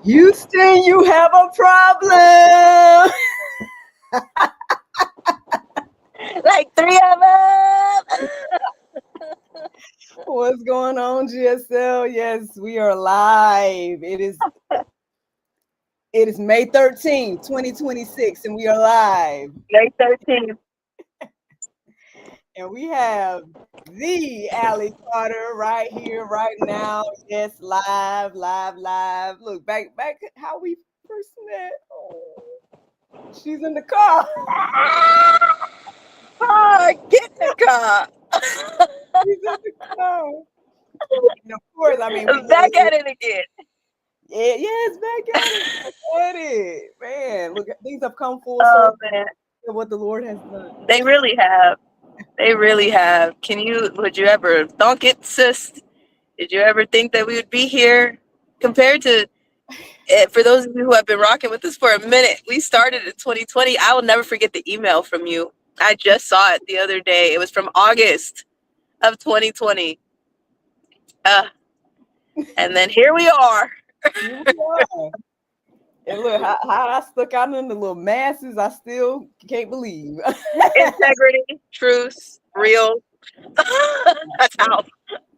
Houston, you have a problem. Like 3 of them. What's going on, GSL? Yes, we are live. It is May 13th, 2026, and we are live. May 13th. And we have the Allie Carter right here, right now. Yes, live. Look, back how we first met. Oh, she's in the car. Get in the car. She's in the car. And of course, I mean, Back at it again. Yes, back at it. Man, look, things have come full Oh circle. man, What the Lord has done. they really have. They really have. Would you ever thunk it, sis? Did you ever think that we would be here? Compared to, for those of you who have been rocking with us for a minute, we started in 2020. I will never forget the email from you. I just saw it the other day. It was from August of 2020. And then here we are. Here we are. And look, how I stuck out in the little masses, I still can't believe. Integrity, truth, real. That's how.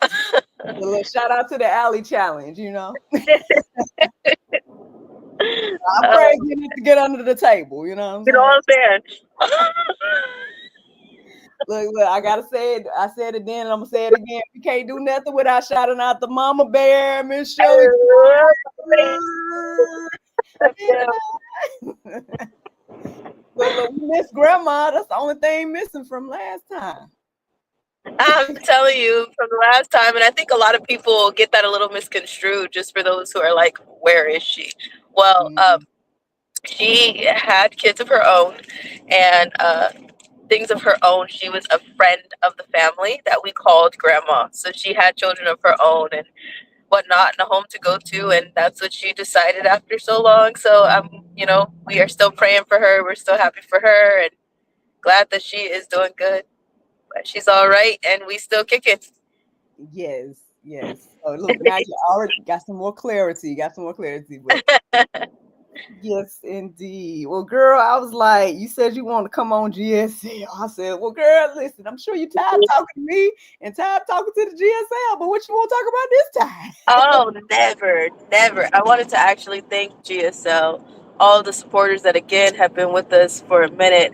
A little shout out to the Alley Challenge, you know. I'm praying to get under the table, you know what I'm saying? Look, I gotta say it. I said it then, and I'm gonna say it again. We can't do nothing without shouting out the Mama Bear, Miss Shirley. Look, we miss Grandma. That's the only thing missing from last time. I'm telling you, from the last time, and I think a lot of people get that a little misconstrued. Just for those who are like, "Where is she?" Well, she had kids of her own, and things of her own. She was a friend of the family that we called Grandma. So she had children of her own and whatnot, and a home to go to, and that's what she decided after so long. So we are still praying for her. We're still happy for her, and glad that she is doing good. But she's all right, and we still kicking. Yes. So look, now you already got some more clarity. But yes, indeed. Well, girl, I was like, you said you want to come on GSL. I said, well, girl, listen, I'm sure you're tired of talking to me and tired of talking to the GSL, but what you want to talk about this time? Oh, never. I wanted to actually thank GSL, all the supporters that again have been with us for a minute.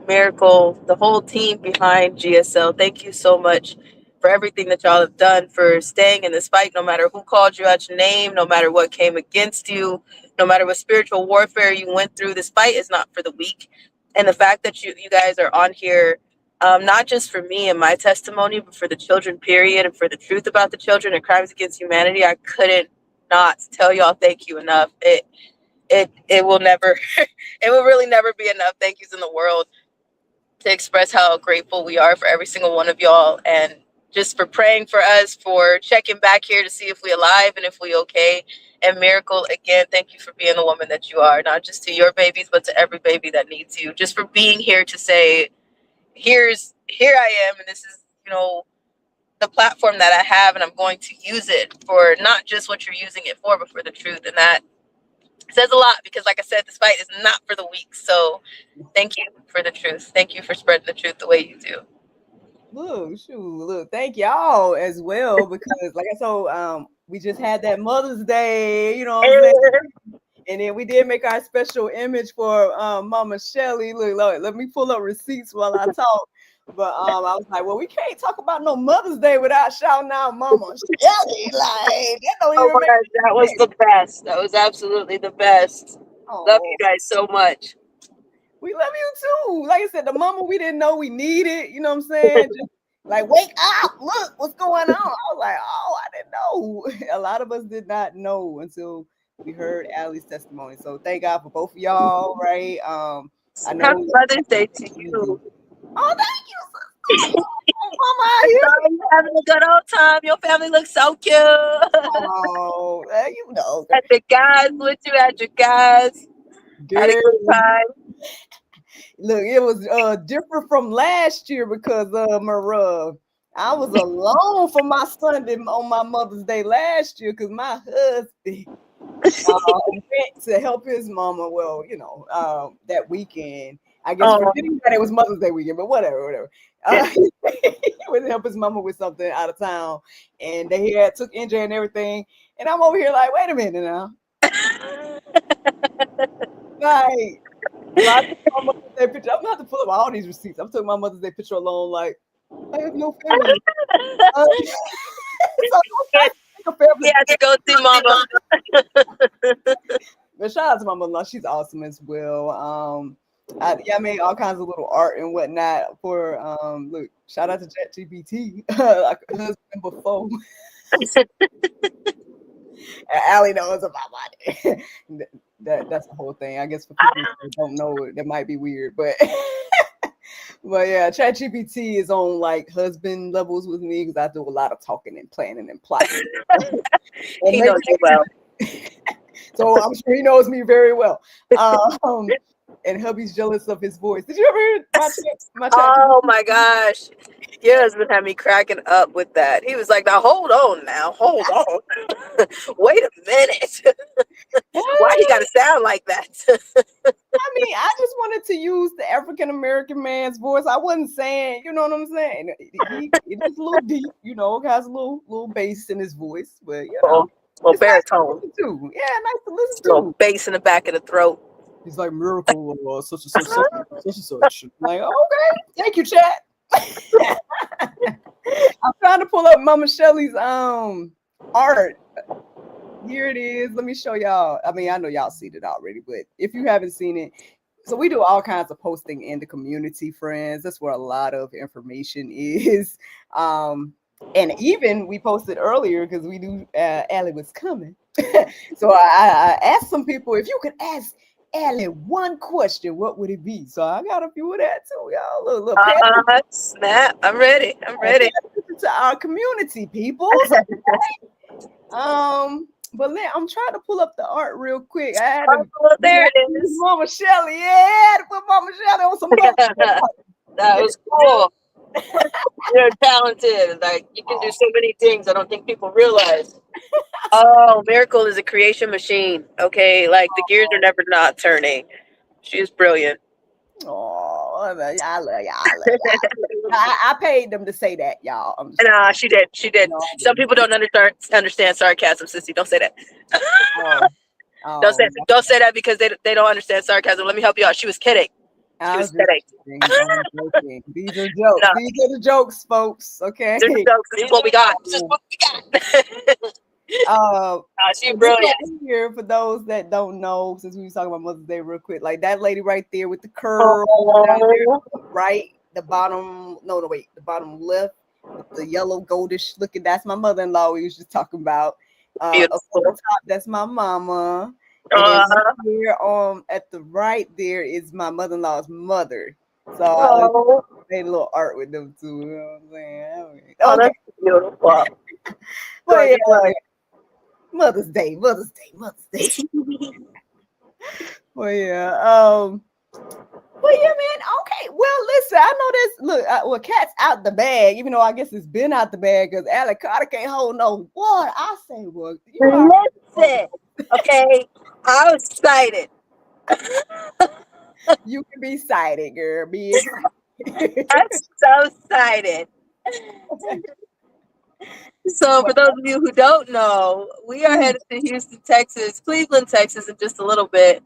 Miracle, the whole team behind GSL. Thank you so much for everything that y'all have done, for staying in this fight, no matter who called you out your name, no matter what came against you, no matter what spiritual warfare you went through. This fight is not for the weak. And the fact that you guys are on here, not just for me and my testimony, but for the children, period, and for the truth about the children and crimes against humanity. I couldn't not tell y'all thank you enough. It will never, it will really never be enough thank yous in the world to express how grateful we are for every single one of y'all, and just for praying for us, for checking back here to see if we alive and if we okay. And Miracle, again, thank you for being the woman that you are, not just to your babies, but to every baby that needs you. Just for being here to say, here I am, and this is, the platform that I have, and I'm going to use it for not just what you're using it for, but for the truth. And that says a lot, because like I said, this fight is not for the weak. So thank you for the truth. Thank you for spreading the truth the way you do. Look, thank y'all as well, because like I said, we just had that Mother's Day, you know what I'm saying? And then we did make our special image for Mama Shelly. Look, let me pull up receipts while I talk. But I was like, well, we can't talk about no Mother's Day without shouting out Mama Shelly. Like, that don't even make sense. That was the best. That was absolutely the best. Love you guys so much. We love you too. Like I said, the mama we didn't know we needed, you know what I'm saying? Just like, wake up, look, what's going on? I was like, oh, I didn't know. A lot of us did not know until we heard Allie's testimony. So thank God for both of y'all, right? I know Happy Mother's Day to you. Oh, thank you. Mama, you're having a good old time. Your family looks so cute. Oh, you know. At the guys with you, at your guys. Had a good time. Look, it was different from last year because I was alone for my Sunday on my Mother's Day last year because my husband went to help his mama. Well, that weekend. I guess forgetting that it was Mother's Day weekend, but whatever. He went to help his mama with something out of town, and they had took NJ and everything. And I'm over here like, wait a minute now. Like, so I took my Mother's Day picture. I'm gonna have to pull up all these receipts. I'm taking my Mother's Day picture alone. Like, I have no family. So you had to go see mama. But shout out to my mother-in-law. She's awesome as well. I made all kinds of little art and whatnot for look, shout out to ChatGPT. Like husband before. Allie knows about money. That's the whole thing. I guess for people who don't know it, that might be weird, but but yeah, ChatGPT is on like husband levels with me because I do a lot of talking and planning and plotting. He knows you well. So I'm sure he knows me very well. And hubby's jealous of his voice. Did you ever hear my chat? Oh my gosh. Your husband had me cracking up with that. He was like, now hold on. Wait a minute. Why you gotta sound like that? I mean, I just wanted to use the African American man's voice. I wasn't saying, you know what I'm saying? It is a little deep, has a little bass in his voice, but little baritone nice too. Yeah, nice to listen to. Little bass in the back of the throat. He's like Miracle such and such. I'm like, okay, thank you, chat. I'm trying to pull up Mama Shelly's art. Here it is. Let me show y'all. I mean, I know y'all seen it already, but if you haven't seen it, so we do all kinds of posting in the community, friends. That's where a lot of information is. And even we posted earlier because we knew Allie was coming. So I asked some people, if you could ask Allie one question, what would it be? So I got a few of that too, y'all. Look, snap! I'm ready. To our community, people. But I'm trying to pull up the art real quick. I had there it is. Mama Shelly. Yeah, I had to put Mama Shelly on some That was cool. You're talented. Like, you can do so many things I don't think people realize. Oh, Miracle is a creation machine. Okay, like the gears are never not turning. She's brilliant. Oh, I love y'all. I paid them to say that, y'all. Nah, she did. Some people don't understand sarcasm, sissy. Don't say that. Don't say that because they don't understand sarcasm. Let me help you out. She was kidding. She was kidding. These are jokes. No. These are the jokes, folks. Okay. These are the jokes. This is what we got. She's brilliant. Here, for those that don't know, since we were talking about Mother's Day real quick, like that lady right there with the curl down there, right? The bottom left, with the yellow goldish looking. That's my mother-in-law. We was just talking about. Beautiful. Up on the top, that's my mama. And here at the right there is my mother-in-law's mother. So I made a little art with them too. You know what I'm saying? Okay. That's beautiful. But yeah, Mother's Day. Well, yeah. Well, yeah, man. Okay. Well, listen, I know this. Look, cat's out the bag, even though I guess it's been out the bag because Alec Carter can't hold no water. I say, well, listen. Okay, I was excited. You can be excited, girl. Be excited. I'm so excited. So, for those of you who don't know, we are headed to Houston, Texas, Cleveland, Texas in just a little bit.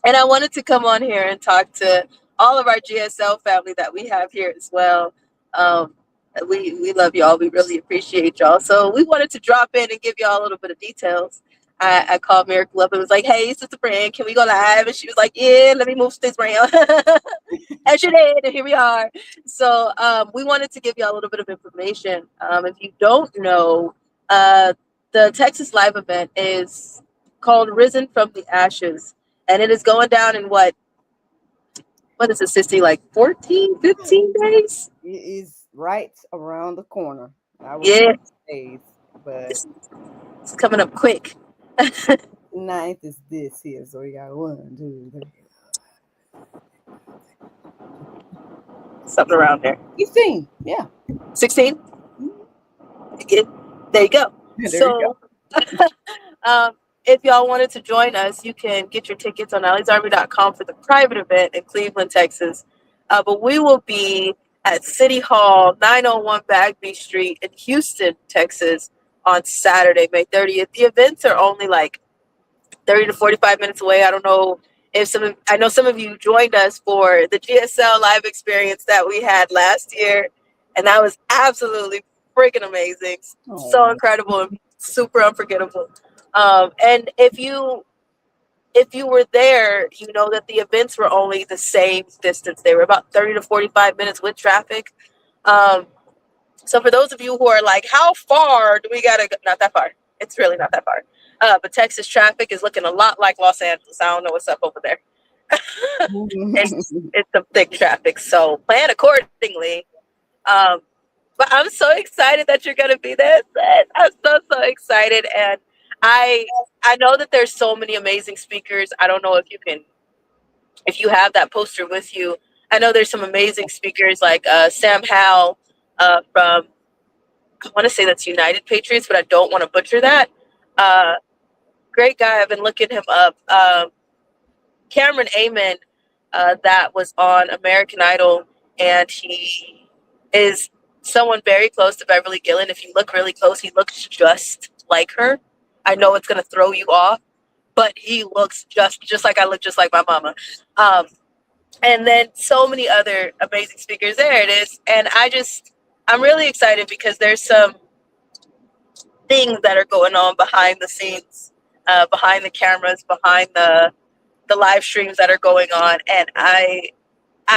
And I wanted to come on here and talk to all of our GSL family that we have here as well. We love y'all. We really appreciate y'all. So we wanted to drop in and give y'all a little bit of details. I called Miracle up and was like, hey, Sister Fran, can we go live? And she was like, yeah, let me move things around. And she did, and here we are. So we wanted to give y'all a little bit of information. If you don't know, the Texas Live event is called Risen from the Ashes. And it is going down in what is it, Sissy, like 14, 15 days? It is right around the corner. Days, but it's coming up quick. 9th is this here, so we got 1, 2, 3. Something around there. 16, yeah. 16? Yeah, there you go. Yeah, there you go. if y'all wanted to join us, you can get your tickets on alleysarmy.com for the private event in Cleveland, Texas. But we will be at City Hall, 901 Bagby Street in Houston, Texas on Saturday, May 30th. The events are only like 30 to 45 minutes away. I don't know if I know some of you joined us for the GSL live experience that we had last year, and that was absolutely freaking amazing. So Oh. incredible and super unforgettable. And if you were there, you know that the events were only the same distance. They were about 30 to 45 minutes with traffic. Um, so for those of you who are like, how far do we gotta go? Not that far. It's really not that far. But Texas traffic is looking a lot like Los Angeles. I don't know what's up over there. It's some thick traffic. So plan accordingly. Um, but I'm so excited that you're gonna be there, sis. I'm so excited, and I I know that there's so many amazing speakers. I don't know if you have that poster with you. I know there's some amazing speakers like Sam Howell from, I want to say that's United Patriots, but I don't want to butcher that. Uh, Great guy. I've been looking him up. Cameron Amon, that was on American Idol, and he is someone very close to Beverly Gillen. If you look really close, he looks just like her. I know it's gonna throw you off, but he looks just like I look, just like my mama. And then so many other amazing speakers. There it is, and I'm really excited because there's some things that are going on behind the scenes, behind the cameras, behind the live streams that are going on. And I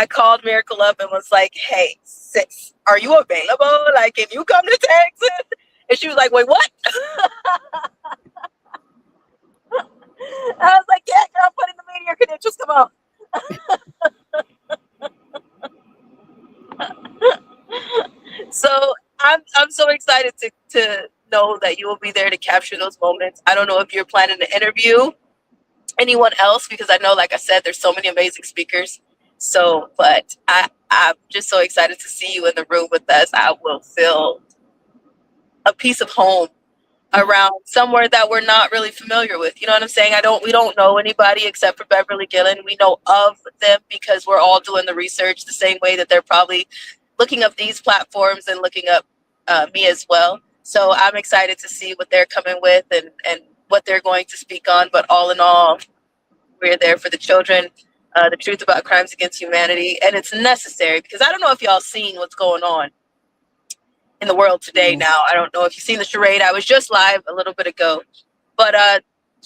called Miracle up and was like, "Hey, sis, are you available? Like, can you come to Texas?" And she was like, "Wait, what?" I was like, "Yeah, girl, put in the media credentials. Come on." So I'm so excited to know that you will be there to capture those moments. I don't know if you're planning to interview anyone else, because I know, like I said, there's so many amazing speakers. So, but I'm just so excited to see you in the room with us. I will feel a piece of home around somewhere that we're not really familiar with. You know what I'm saying? We don't know anybody except for Beverly Gillen. We know of them because we're all doing the research the same way that they're probably looking up these platforms and looking up me as well. So I'm excited to see what they're coming with and what they're going to speak on. But all in all, we're there for the children, the truth about crimes against humanity. And it's necessary because I don't know if y'all seen what's going on in the world today now. I don't know if you've seen the charade. I was just live a little bit ago. But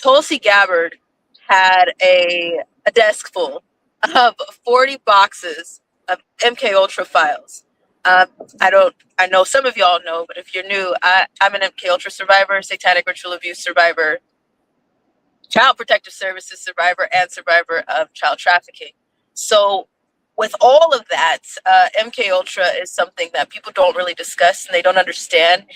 Tulsi Gabbard had a desk full of 40 boxes of MK Ultra files. I know some of y'all know, but if you're new, I'm an MK Ultra survivor, satanic ritual abuse survivor, child protective services survivor, and survivor of child trafficking. So with all of that, MK Ultra is something that people don't really discuss, and they don't understand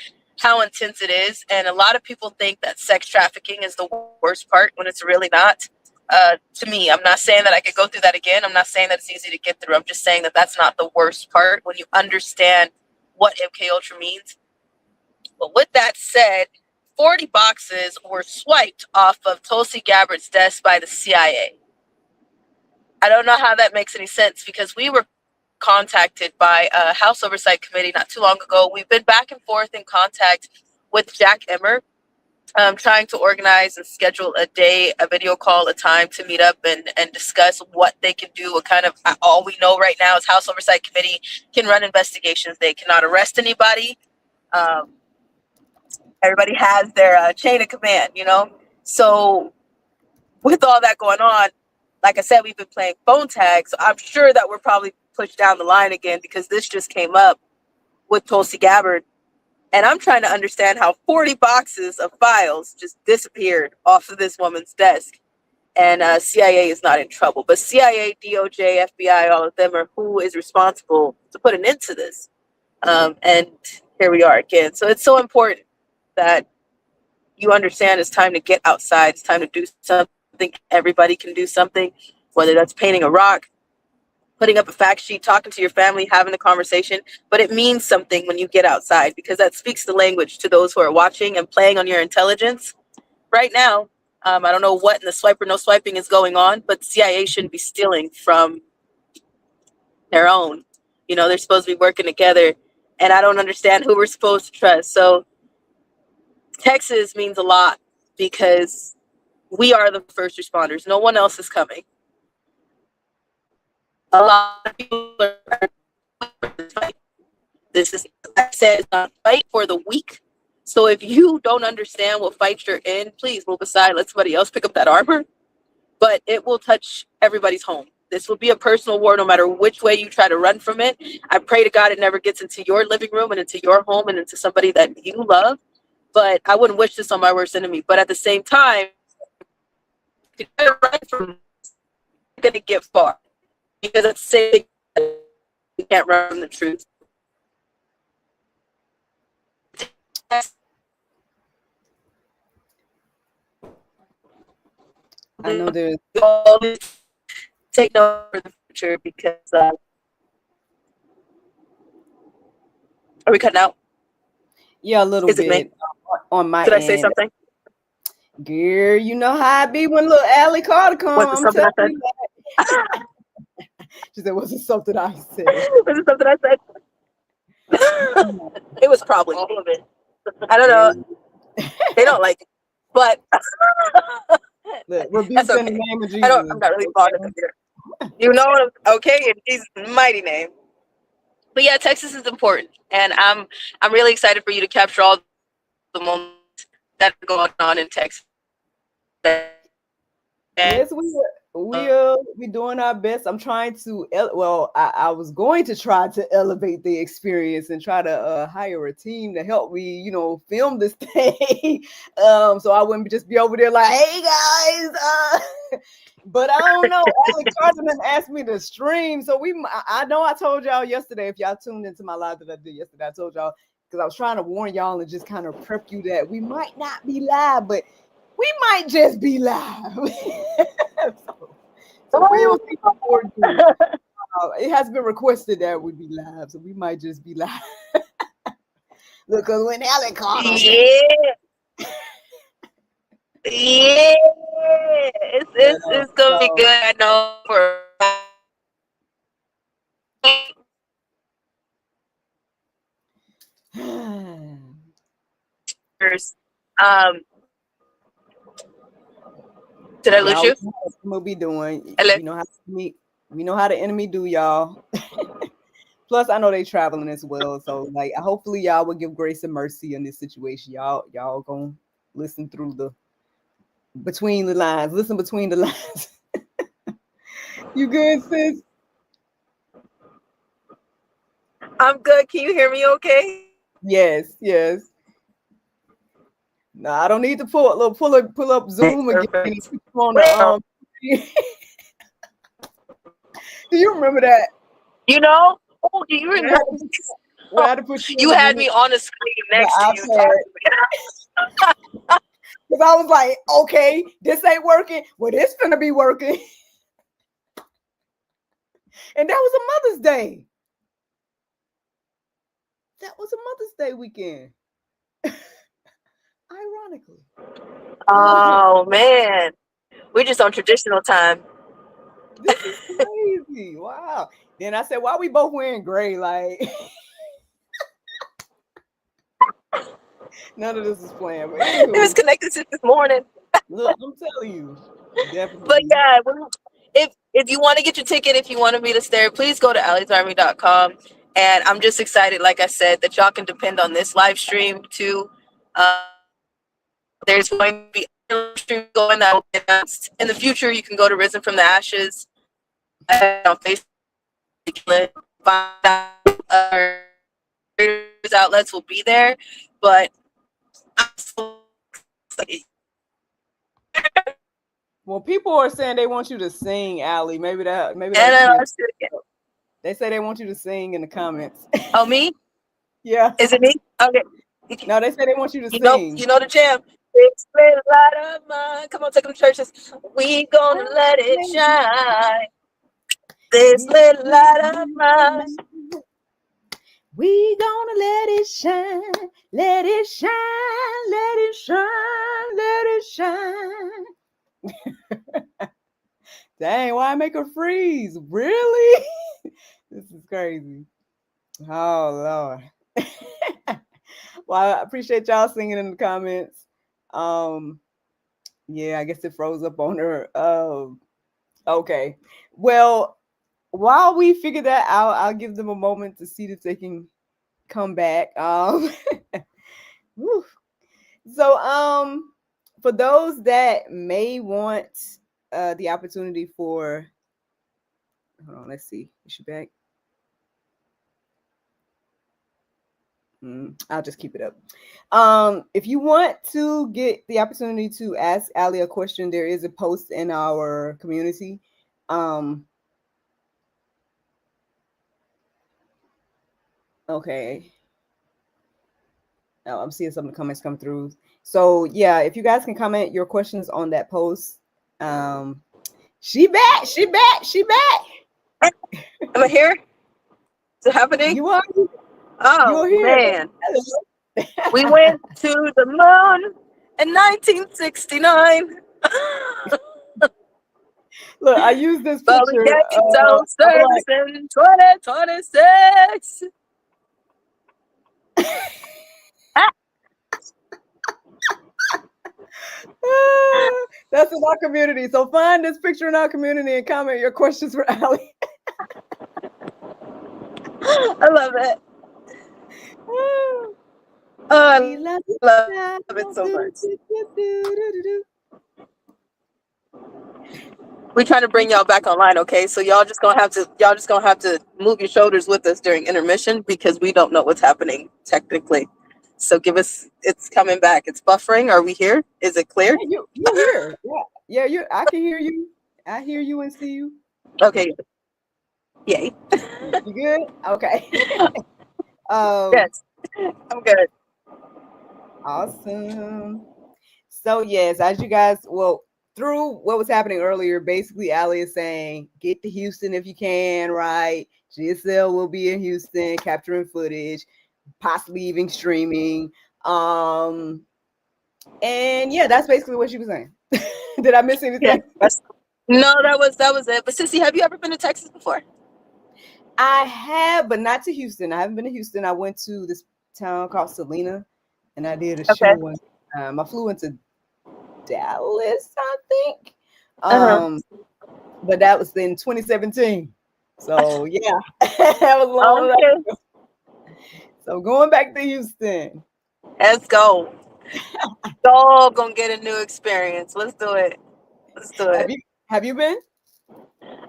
how intense it is. And a lot of people think that sex trafficking is the worst part when it's really not. To me, I'm not saying that I could go through that again. I'm not saying that it's easy to get through. I'm just saying that that's not the worst part when you understand what MK Ultra means. But with that said, 40 boxes were swiped off of Tulsi Gabbard's desk by the CIA. I don't know how that makes any sense, because we were contacted by a House Oversight Committee not too long ago. We've been back and forth in contact with Jack Emmer, trying to organize and schedule a video call, a time to meet up and discuss what they can do. What kind of, all we know right now is House Oversight Committee can run investigations. They cannot arrest anybody. Everybody has their chain of command, you know? So with all that going on, like I said, we've been playing phone tag. So I'm sure that we're probably pushed down the line again, because this just came up with Tulsi Gabbard. And I'm trying to understand how 40 boxes of files just disappeared off of this woman's desk. And CIA is not in trouble. But CIA, DOJ, FBI, all of them are who is responsible to put an end to this. And here we are again. So it's so important that you understand it's time to get outside. It's time to do something. Everybody can do something, whether that's painting a rock, putting up a fact sheet, talking to your family, having a conversation. But it means something when you get outside, because that speaks the language to those who are watching and playing on your intelligence. Right now, I don't know what in the swipe or no swiping is going on, but the CIA shouldn't be stealing from their own. You know, they're supposed to be working together, and I don't understand who we're supposed to trust. So Texas means a lot because we are the first responders. No one else is coming. A lot of people are this is, like I said, it's not a fight for the weak. So if you don't understand what fight you're in, please move aside. Let somebody else pick up that armor. But it will touch everybody's home. This will be a personal war no matter which way you try to run from it. I pray to God it never gets into your living room and into your home and into somebody that you love. But I wouldn't wish this on my worst enemy. But at the same time, if you run from it, you're going to get far. Because it's saying you can't run from the truth. I know there's take note for the future because are we cutting out? Yeah, a little Is it bit me? on my Did I end. say something? Girl, you know how I be when little Allie Carter come. Was it something I said? She said, was it something I said? Was it something I said? It was probably all of it. I don't know. They don't like it, but Look, rebuke that's okay. in the name of Jesus. I'm not really fond of computer. You know, okay, in Jesus' mighty name. But yeah, Texas is important, and I'm really excited for you to capture all the moments that are going on in Texas. Yes, we doing our best. I'm trying to I was going to try to elevate the experience and try to hire a team to help me, you know, film this thing. So I wouldn't just be over there like, hey guys, but I don't know. Alex Carson asked me to stream, so I know I told y'all yesterday. If y'all tuned into my live that I did yesterday, I told y'all because I was trying to warn y'all and just kind of prep you that we might not be live, but we might just be live. so we'll see before it has been requested that we be live, so we might just be live. Look, because when Alex called us, it's gonna be good. I know for did I lose you? We'll be doing. Hello? We know how the enemy do, y'all. Plus, I know they traveling as well, so like, hopefully, y'all will give grace and mercy in this situation. Y'all gonna listen through between the lines. Listen between the lines. You good, sis? I'm good. Can you hear me? Okay. Yes. No, I don't need to pull up Zoom again. On the, do you remember that? You know? Oh, do you remember? You had me on the screen next to you. Because I was like, okay, this ain't working. Well, this finna be working. And that was a Mother's Day. That was a Mother's Day weekend. Ironically. Oh, man. We're just on traditional time. This is crazy. Wow. Then I said, why we both wearing gray? Like, none of this is planned. But anyway, it was connected since this morning. Look, I'm telling you. Definitely. But yeah, if you want to get your ticket, if you want to meet us there, please go to alliesarmy.com. And I'm just excited, like I said, that y'all can depend on this live stream too. There's going to be a live stream going that will be announced. In the future, you can go to Risen from the Ashes on Facebook. Other outlets will be there, but I'm so excited. Well, people are saying they want you to sing, Allie. Maybe that. They say they want you to sing in the comments. Oh, me? Yeah. Is it me? Okay. No, they say they want you to sing. You know the jam. This little light of mine. Come on, take them to churches. We gonna let it shine. This little light of mine. We gonna let it shine, let it shine, let it shine, let it shine. Dang, why make her freeze? Really? This is crazy. Oh Lord. Well, I appreciate y'all singing in the comments. Um, yeah, I guess it froze up on her. Okay. Well, while we figure that out, I'll give them a moment to see if they can come back. Whew. So for those that may want the opportunity for, hold on, let's see. Is she back? I'll just keep it up. If you want to get the opportunity to ask Ali a question, there is a post in our community. Okay. Oh, I'm seeing some of the comments come through. So yeah, if you guys can comment your questions on that post. She back, she back, she back. Am I here? Is it happening? You are Oh you're here. man. We went to the moon in 1969. Look, I use this But we picture. get cell I'm service in 2026. That's in our community. So find this picture in our community and comment your questions for Ali. I love it. We I love love it. it so much. We're trying to bring y'all back online, okay? So y'all just gonna have to move your shoulders with us during intermission because we don't know what's happening technically. So give us, it's coming back. It's buffering. Are we here? Is it clear? Yeah, you here. Yeah, you I can hear you. I hear you and see you. Okay. Yay. You good? Okay. Yes. I'm good. Awesome. So yes, as you guys, well, through what was happening earlier, basically Ali is saying, get to Houston if you can, right? GSL will be in Houston capturing footage, possibly even streaming. And yeah, that's basically what she was saying. Did I miss Yeah. anything? No, that was it. But Sissy, have you ever been to Texas before? I have, but not to Houston. I haven't been to Houston. I went to this town called Salina, and I did a show Okay. one time. I flew into Dallas, I think. Uh-huh. But that was in 2017. So yeah, that was a long time Okay. ago. So going back to Houston. Let's go. Y'all gonna get a new experience. Let's do it. Let's do Have it. you been?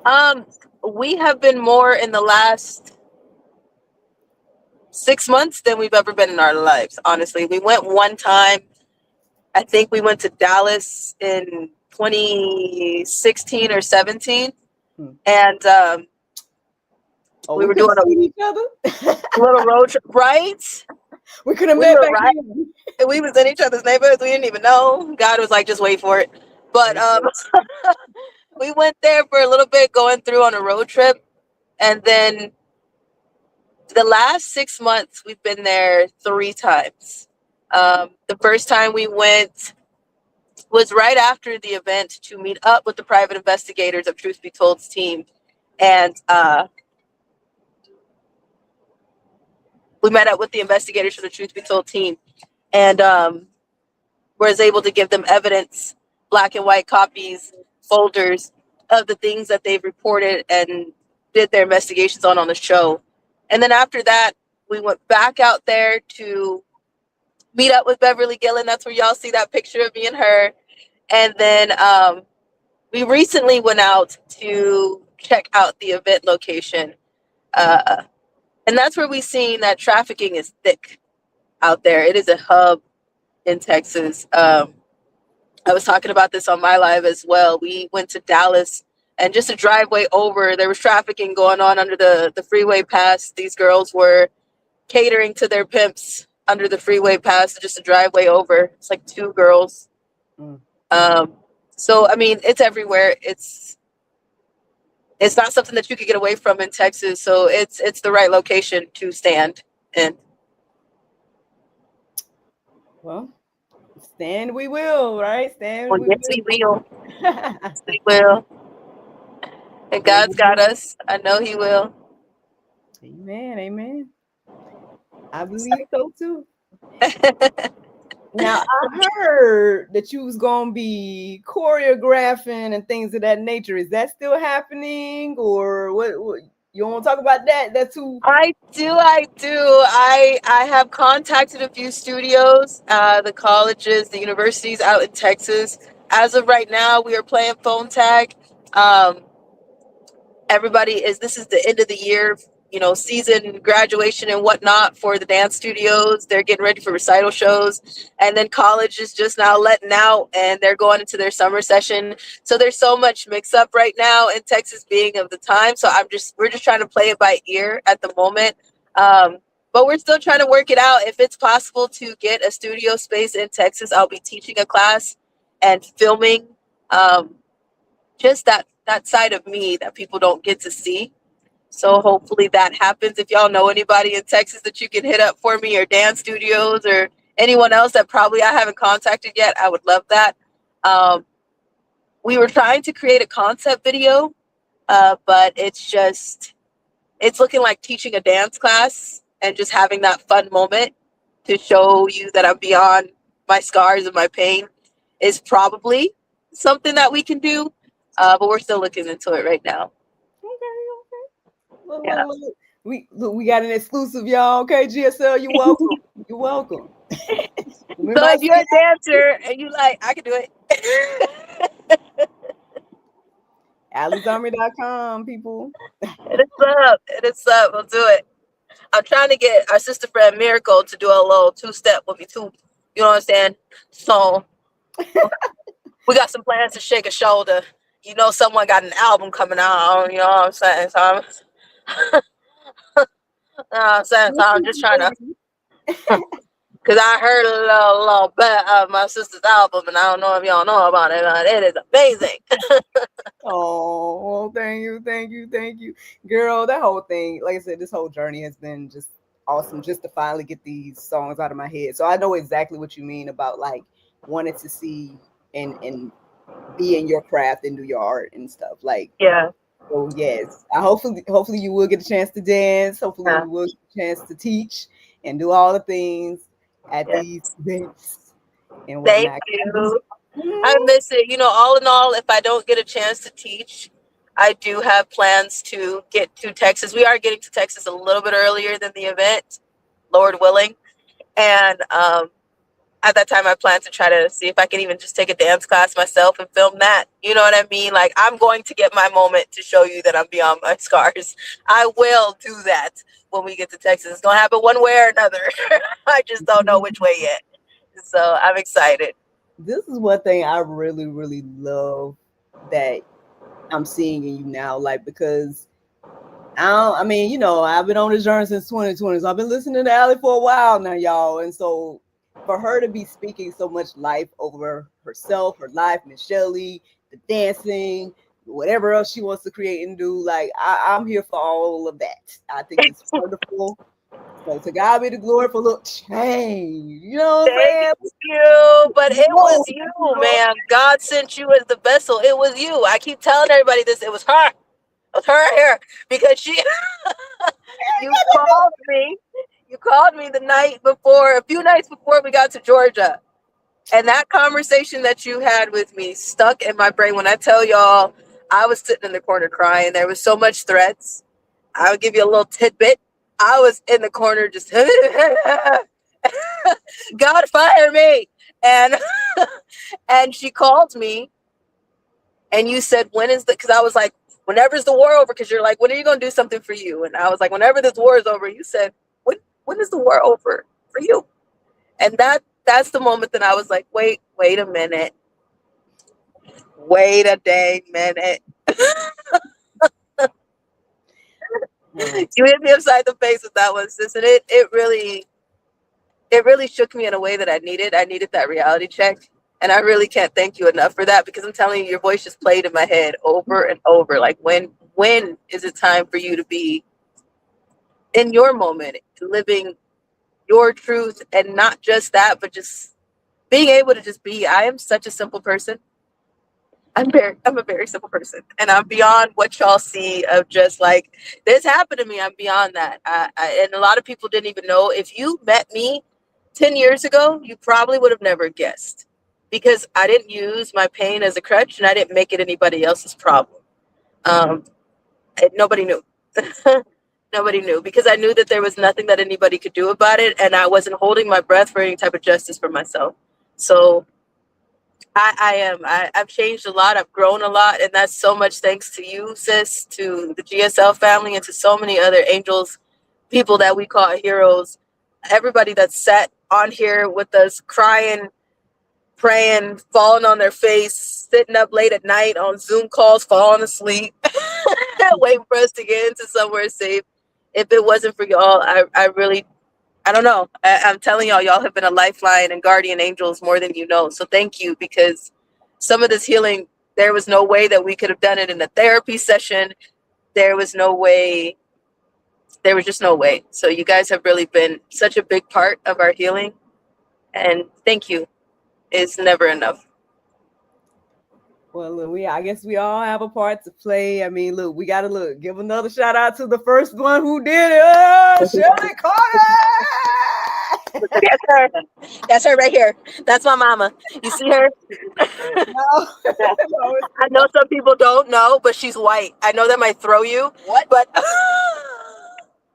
Um, we have been more in the last 6 months than we've ever been in our lives. Honestly, we went one time. I think we went to Dallas in 2016 or 17, and Oh, we we were could have doing seen each other. a little road trip. Right? We could have We met were back right. then. We was in each other's neighborhoods. We didn't even know. God was like, just wait for it. But we went there for a little bit, going through on a road trip, and then the last 6 months we've been there 3 times. The first time we went was right after the event to meet up with the private investigators of Truth Be Told's team, and we met up with the investigators for the Truth Be Told team, and was able to give them evidence, black and white copies, folders of the things that they've reported and did their investigations on the show. And then after that, we went back out there to meet up with Beverly Gillen. That's where y'all see that picture of me and her. And then we recently went out to check out the event location. And that's where we seen that trafficking is thick out there. It is a hub in Texas. I was talking about this on my live as well. We went to Dallas, and just a driveway over, there was trafficking going on under the freeway pass. These girls were catering to their pimps under the freeway pass, just a driveway over. It's like 2 girls. Um, so I mean, it's everywhere. It's not something that you could get away from in Texas. So it's the right location to stand in. Well, Stand we will, right? Stand Well, we yes, will. we will. We will. And God's got Amen. us. I know He will. Amen. Amen. I believe so too. Now I heard that you was gonna be choreographing and things of that nature. Is that still happening, or what you want to talk about that? That's too. I have contacted a few studios, the colleges, the universities out in Texas. As of right now, we are playing phone tag. Um, everybody is This is the end of the year, season, graduation and whatnot for the dance studios. They're getting ready for recital shows, and then college is just now letting out and they're going into their summer session. So there's so much mix up right now in Texas being of the time. So we're just trying to play it by ear at the moment. um, but we're still trying to work it out. If it's possible to get a studio space in Texas, I'll be teaching a class and filming, um, just that side of me that people don't get to see. So hopefully that happens. If y'all know anybody in Texas that you can hit up for me, or dance studios, or anyone else that probably I haven't contacted yet, I would love that. Um, we were trying to create a concept video, but it's looking like teaching a dance class and just having that fun moment to show you that I'm beyond my scars and my pain is probably something that we can do. But we're still looking into it right now. Okay, look, Yeah. look, look. We got an exclusive, y'all. Okay, GSL, you're welcome. You're welcome. Remember, So I if you're said a dancer and you like, I can do it. Allie'sArmy.com, people. It is up. It is up. We'll do it. I'm trying to get our sister friend Miracle to do a little two-step with me too. You know what I'm saying? So we got some plans to shake a shoulder. Someone got an album coming out. You know what I'm saying? So I'm just trying to, because I heard a little bit of my sister's album, and I don't know if y'all know about it, but it is amazing. Oh, thank you, thank you, thank you, girl. That whole thing, like I said, this whole journey has been just awesome. Just to finally get these songs out of my head, so I know exactly what you mean about like wanting to see and be in your craft and do your art and stuff. Like, Yeah, so yes, I hopefully you will get a chance to dance. Hopefully yeah, you will get a chance to teach and do all the things at yeah. these events and Thank whatnot. you. I Mhm. miss it. All in all, if I don't get a chance to teach, I do have plans to get to Texas. We are getting to Texas a little bit earlier than the event, Lord willing. And at that time, I plan to try to see if I can even just take a dance class myself and film that. You know what I mean? Like, I'm going to get my moment to show you that I'm beyond my scars. I will do that when we get to Texas. It's going to happen one way or another. I just don't know which way yet. So I'm excited. This is one thing I really, really love that I'm seeing in you now. Like, because I mean, I've been on this journey since 2020, so I've been listening to Allie for a while now, y'all. And so for her to be speaking so much life over herself, her life, Miss Shelley, the dancing, whatever else she wants to create and do, like I'm here for all of that. I think it's wonderful. So to God be the glory for look change. You know what I'm Thank saying? you. But it was Whoa, you, girl. man. God sent you as the vessel. It was you. I keep telling everybody this. It was her. It was her here because she. You called me. You called me the night before, a few nights before we got to Georgia. And that conversation that you had with me stuck in my brain. When I tell y'all, I was sitting in the corner crying. There was so much threats. I'll give you a little tidbit. I was in the corner just God fire me. And and she called me and you said, when is the, because I was like, whenever's the war over, because you're like, when are you gonna do something for you? And I was like, whenever this war is over. You said, when is the war over for you? And that's the moment that I was like, wait a minute. Wait a dang minute. Well, You hit me upside the face with that one, sis. And it really shook me in a way that I needed. I needed that reality check. And I really can't thank you enough for that, because I'm telling you, your voice just played in my head over and over. Like, when is it time for you to be in your moment, living your truth, and not just that, but just being able to just be. I am such a simple person. I'm a very simple person, and I'm beyond what y'all see of just like this happened to me. I'm beyond that. And a lot of people didn't even know. If you met me 10 years ago, you probably would have never guessed, because I didn't use my pain as a crutch, and I didn't make it anybody else's problem. Um, Nobody knew. Nobody knew, because I knew that there was nothing that anybody could do about it, and I wasn't holding my breath for any type of justice for myself. So I've changed a lot. I've grown a lot. And that's so much thanks to you, sis, to the GSL family, and to so many other angels, people that we call heroes. Everybody that sat on here with us, crying, praying, falling on their face, sitting up late at night on Zoom calls, falling asleep, waiting for us to get into somewhere safe. If it wasn't for y'all, I really, I don't know. I'm telling y'all have been a lifeline and guardian angels more than you know. So thank you, because some of this healing, there was no way that we could have done it in a therapy session. There was no way. There was just no way. So you guys have really been such a big part of our healing. And thank you. It's never enough. Well, look, I guess we all have a part to play. I mean, look, we gotta give another shout out to the first one who did it, Shirley Carter. That's her. That's her right here. That's my mama. You see her? No, no, I know some people don't know, but she's white. I know that might throw you. What? But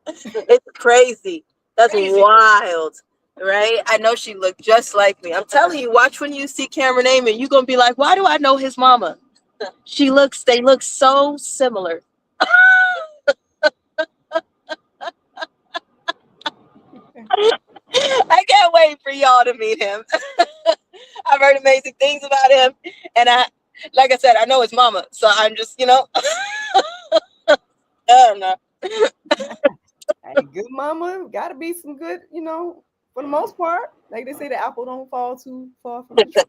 it's crazy. That's crazy. Wild. Right? I know she looked just like me. I'm telling you, watch when you see Cameron Amon, you're gonna be like, why do I know his mama? They look so similar. I can't wait for y'all to meet him. I've heard amazing things about him, and like I said, I know his mama, so I'm just, I don't know. Hey, good mama, gotta be some good, for the most part. Like they say, the apple don't fall too far from the tree.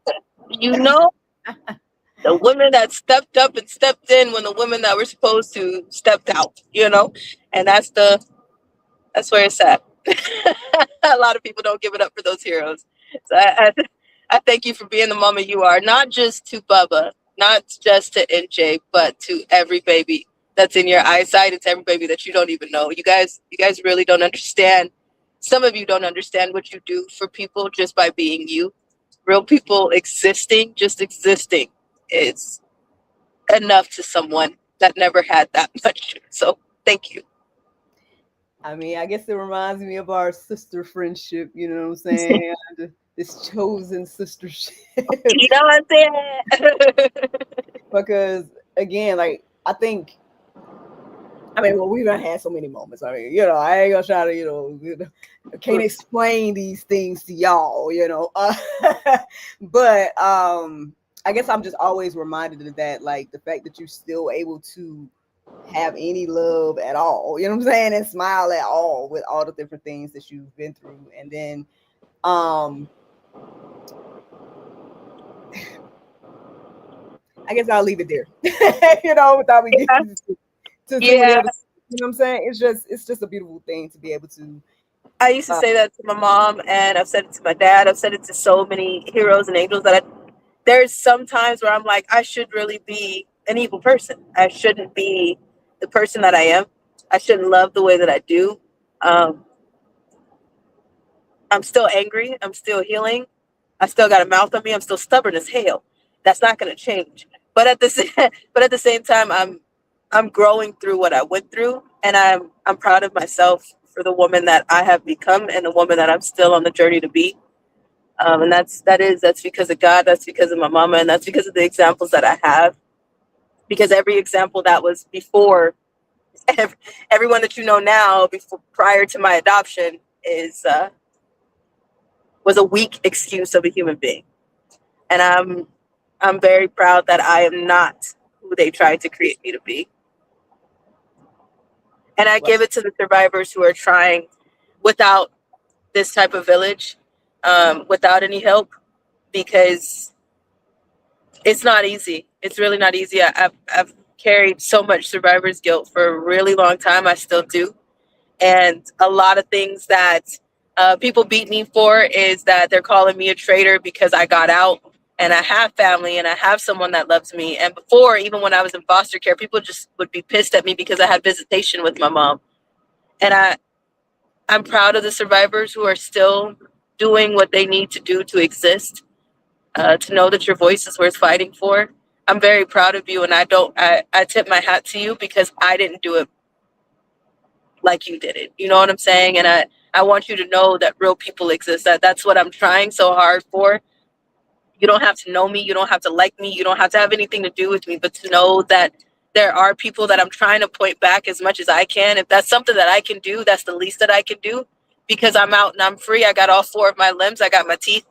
The women that stepped up and stepped in when the women that were supposed to stepped out, and that's where it's at. A lot of people don't give it up for those heroes. So I thank you for being the mama you are, not just to Bubba, not just to NJ, but to every baby that's in your eyesight, and to every baby that you don't even know. You guys really don't understand. Some of you don't understand what you do for people just by being you. Real people existing, just existing, is enough to someone that never had that much. So thank you. I mean, I guess it reminds me of our sister friendship, you know what I'm saying? This chosen sistership. You know what I'm saying? Because again, like well, we've had so many moments. I mean, I ain't gonna try to, I can't explain these things to y'all, but I guess I'm just always reminded of that, like the fact that you're still able to have any love at all, you know what I'm saying, and smile at all with all the different things that you've been through. And then I guess I'll leave it there, without me getting to any other, you know what I'm saying. It's just a beautiful thing to be able to. I used to say that to my mom, and I've said it to my dad. I've said it to so many heroes and angels that there's some times where I'm like, I should really be an evil person. I shouldn't be the person that I am. I shouldn't love the way that I do. I'm still angry. I'm still healing. I still got a mouth on me. I'm still stubborn as hell. That's not going to change. But at the same time, I'm growing through what I went through, and I'm proud of myself for the woman that I have become, and the woman that I'm still on the journey to be. And that's because of God. That's because of my mama, and that's because of the examples that I have. Because every example that was before, everyone that you know now, prior to my adoption, was a weak excuse of a human being. And I'm very proud that I am not who they tried to create me to be. And I give it to the survivors who are trying without this type of village, without any help, because it's not easy. It's really not easy. I've carried so much survivor's guilt for a really long time. I still do. And a lot of things that people beat me for is that they're calling me a traitor because I got out and I have family and I have someone that loves me. And before, even when I was in foster care, people just would be pissed at me because I had visitation with my mom. And I'm proud of the survivors who are still doing what they need to do to exist, to know that your voice is worth fighting for. I'm very proud of you, and I tip my hat to you because I didn't do it like you did it. You know what I'm saying? And I want you to know that real people exist. That's what I'm trying so hard for. You don't have to know me. You don't have to like me. You don't have to have anything to do with me, but to know that there are people that I'm trying to point back as much as I can. If that's something that I can do, that's the least that I can do because I'm out and I'm free. I got all four of my limbs. I got my teeth.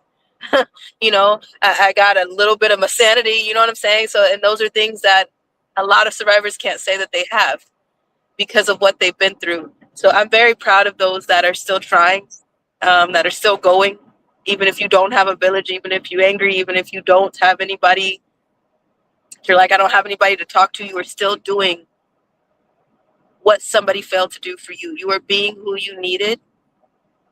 I got a little bit of my sanity. You know what I'm saying? So, and those are things that a lot of survivors can't say that they have because of what they've been through. So I'm very proud of those that are still trying, that are still going, even if you don't have a village, even if you're angry, even if you don't have anybody, you're like, I don't have anybody to talk to, you are still doing what somebody failed to do for you. You are being who you needed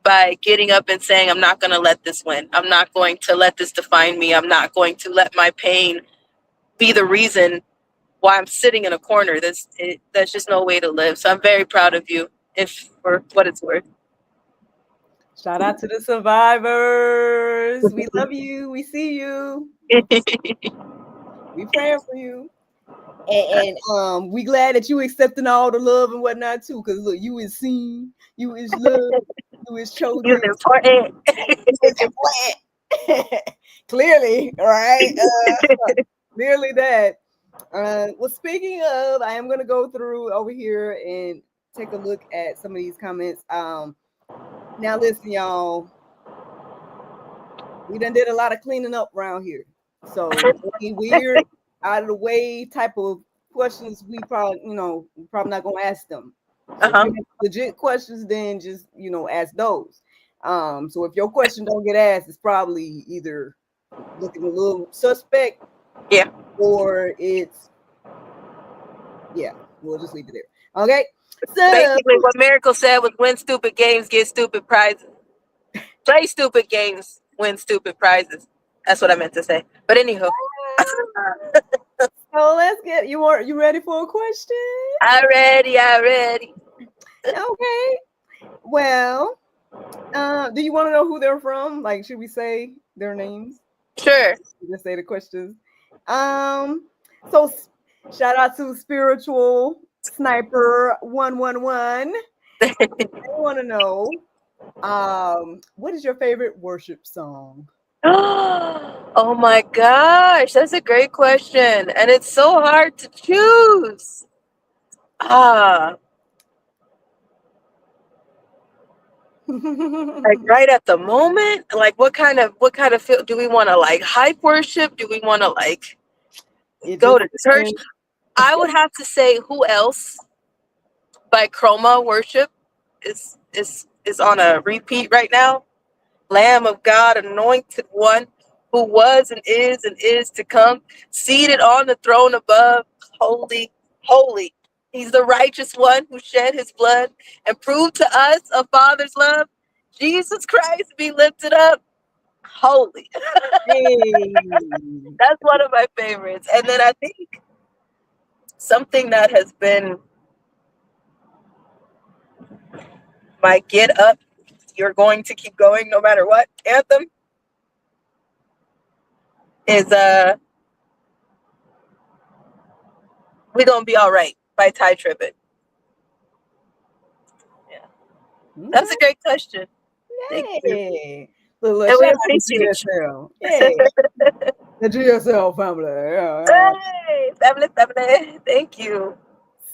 by getting up and saying, I'm not going to let this win. I'm not going to let this define me. I'm not going to let my pain be the reason why I'm sitting in a corner. That's just no way to live. So I'm very proud of you, if for what it's worth. Shout out to the survivors. We love you. We see you. We praying for you. And we glad that you accepting all the love and whatnot too. Cause look, you is seen, you is loved, you is chosen. You're important. Clearly, right? Clearly that. Well, speaking of, I am gonna go through over here and take a look at some of these comments. Now listen, y'all. We done did a lot of cleaning up around here. So any weird, out of the way type of questions, we probably, probably not gonna ask them. So if you have legit questions, then just ask those. So if your question don't get asked, it's probably either looking a little suspect, yeah, or it's we'll just leave it there. Okay. So basically what Miracle said was win stupid games, get stupid prizes. Play stupid games, win stupid prizes. That's what I meant to say. But anywho. So let's get you ready for a question? I ready. Okay. Well, do you want to know who they're from? Like, should we say their names? Sure. Just say the questions. So shout out to Spiritual Sniper 111. I want to know, what is your favorite worship song? Oh my gosh, that's a great question, and it's so hard to choose. Like right at the moment, like what kind of feel do we want to like hype worship? Do we want to like go to church? I would have to say Who Else by Chroma Worship is on a repeat right now. Lamb of God, anointed one, who was and is to come, seated on the throne above, holy, holy. He's the righteous one who shed his blood and proved to us a Father's love. Jesus Christ be lifted up, holy. That's one of my favorites. And then I think something that has been my get up, you're going to keep going no matter what anthem is We Gonna Be All Right by Ty Tribbett. Yeah. That's a great question. Thank you. And we appreciate you. Yay. The GSL family. Yeah. Hey, family. Thank you.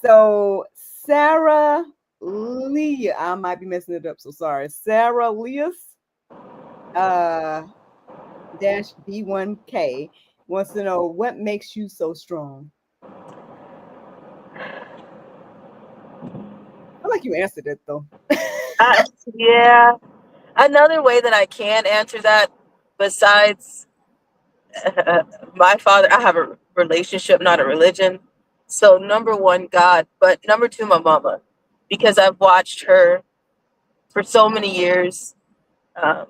So Sarah Leah, I might be messing it up, so sorry. Sarah Leas dash B1K wants to know, what makes you so strong? I feel like you answered it though. Yeah. Another way that I can answer that, besides my father, I have a relationship, not a religion. So number one, God, but number two, my mama, because I've watched her for so many years um,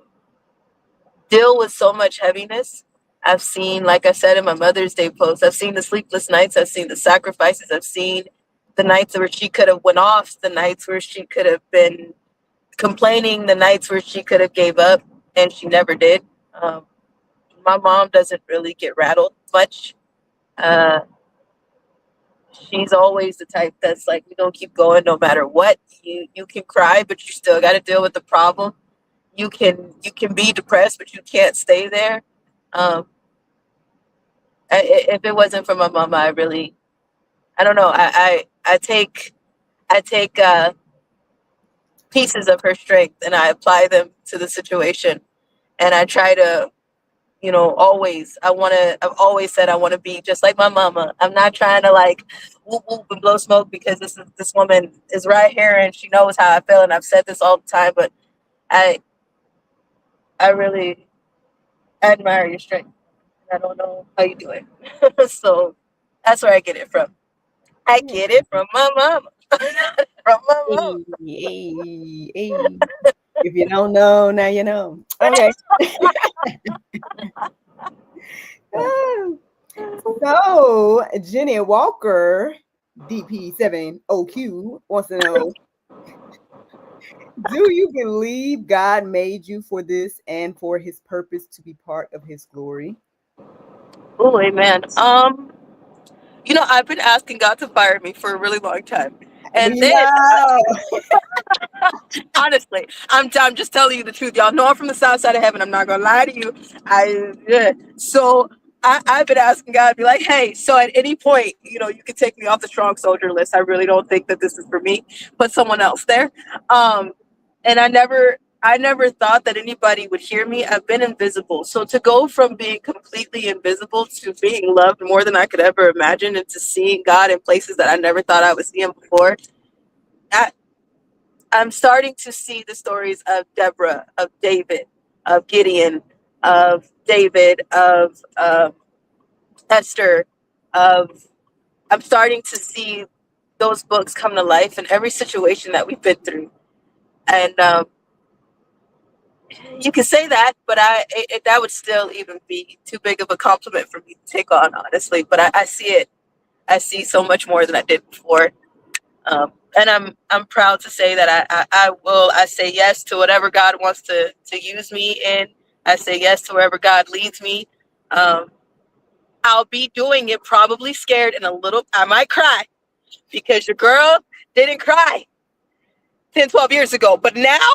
deal with so much heaviness. I've seen, like I said in my Mother's Day post, I've seen the sleepless nights, I've seen the sacrifices, I've seen the nights where she could have went off, the nights where she could have been complaining, the nights where she could have gave up, and she never did. Um, my mom doesn't really get rattled much. Uh, she's always the type that's like, we don't keep going no matter what. You can cry, but you still got to deal with the problem. You can be depressed, but you can't stay there. Um, if it wasn't for my mama, I don't know. I take pieces of her strength and I apply them to the situation, and I try to, always. I've always said I want to be just like my mama. I'm not trying to like whoop whoop and blow smoke because this woman is right here and she knows how I feel, and I've said this all the time. But I I really admire your strength. I don't know how you do it. So that's where I get it from. I get it from my mama. From my mama. Hey, hey, hey. If you don't know, now you know. Okay. So Jenny Walker, DP7OQ, wants to know, do you believe God made you for this and for his purpose to be part of his glory? Oh, amen. I've been asking God to fire me for a really long time. And We then, know. honestly, I'm just telling you the truth. Y'all know I'm from the south side of heaven. I'm not gonna lie to you. So I've been asking God, be like, hey, so at any point, you can take me off the strong soldier list. I really don't think that this is for me. Put someone else there. Um, and I never thought that anybody would hear me. I've been invisible. So to go from being completely invisible to being loved more than I could ever imagine, and to seeing God in places that I never thought I would see him before, I, I'm starting to see the stories of Deborah, of David, of Gideon, of David, of Esther, of I'm starting to see those books come to life in every situation that we've been through. And you can say that, but that would still even be too big of a compliment for me to take on, honestly. But I see it. I see so much more than I did before. And I'm proud to say that I say yes to whatever God wants to use me in. I say yes to wherever God leads me. Um, I'll be doing it probably scared and a little. I might cry because your girl didn't cry 10, 12 years ago, but now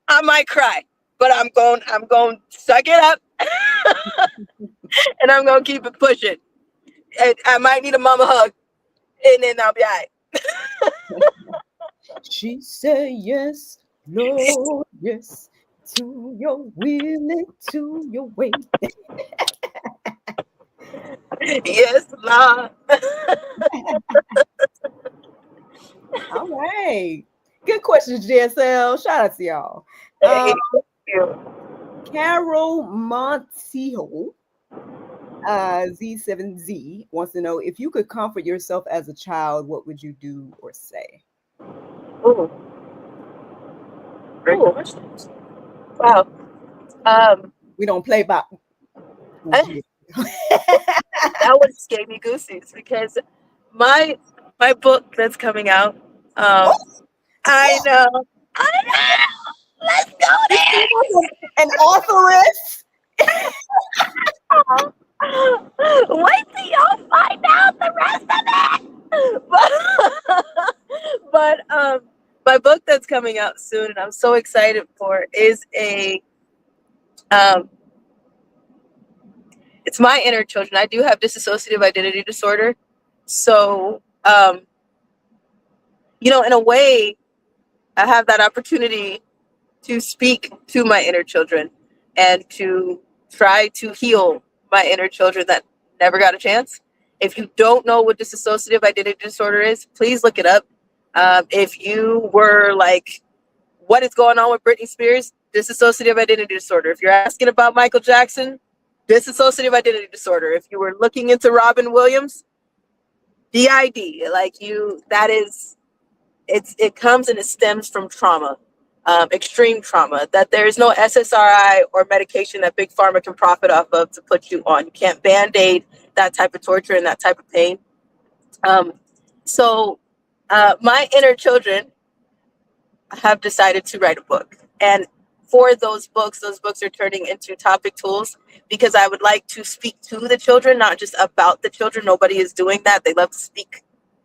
I might cry. But I'm going to suck it up and I'm going to keep it pushing. And I might need a mama hug and then I'll be all right. She said yes, Lord, yes, to your will and to your way. Yes, Lord. All right. Good questions, JSL. Shout out to y'all. Thank you. Carol Montijo, Z7Z, wants to know, if you could comfort yourself as a child, what would you do or say? Ooh, great questions. Wow. Um, We don't play by. that one gave me goosies because my my book that's coming out. Oh, I know. I know. Let's go an authoress. there. Wait till y'all find out the rest of it. But my book that's coming out soon, and I'm so excited for, is um, it's my inner children. I do have dissociative identity disorder, so in a way, I have that opportunity to speak to my inner children and to try to heal my inner children that never got a chance. If you don't know what dissociative identity disorder is, please look it up. If you were like, what is going on with Britney Spears? Dissociative identity disorder. If you're asking about Michael Jackson, dissociative identity disorder. If you were looking into Robin Williams, DID. Like, it comes and it stems from trauma. extreme trauma, that there is no SSRI or medication that Big Pharma can profit off of to put you on. You can't band-aid that type of torture and that type of pain. Um, so my inner children have decided to write a book. And for those books are turning into topic tools because I would like to speak to the children, not just about the children. Nobody is doing that. They love to speak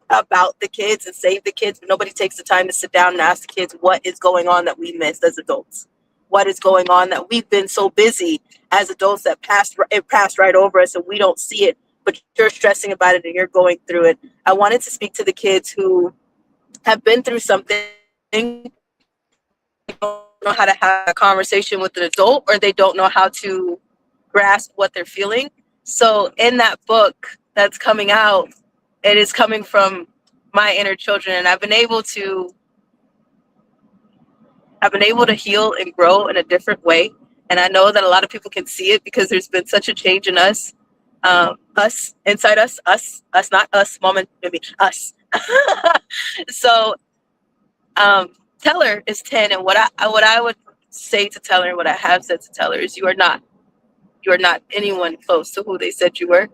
about the kids and save the kids, but nobody takes the time to sit down and ask the kids what is going on that we missed as adults. What is going on that we've been so busy as adults that passed right over us and we don't see it, but you're stressing about it and you're going through it. I wanted to speak to the kids who have been through something, don't know how to have a conversation with an adult, or they don't know how to grasp what they're feeling. So in that book that's coming out, it is coming from my inner children, and I've been able to heal and grow in a different way. And I know that a lot of people can see it because there's been such a change in us, us inside us, not us, mom and maybe us. So Teller is 10, and what I would say to Teller, and what I have said to Teller, is you are not anyone close to who they said you were.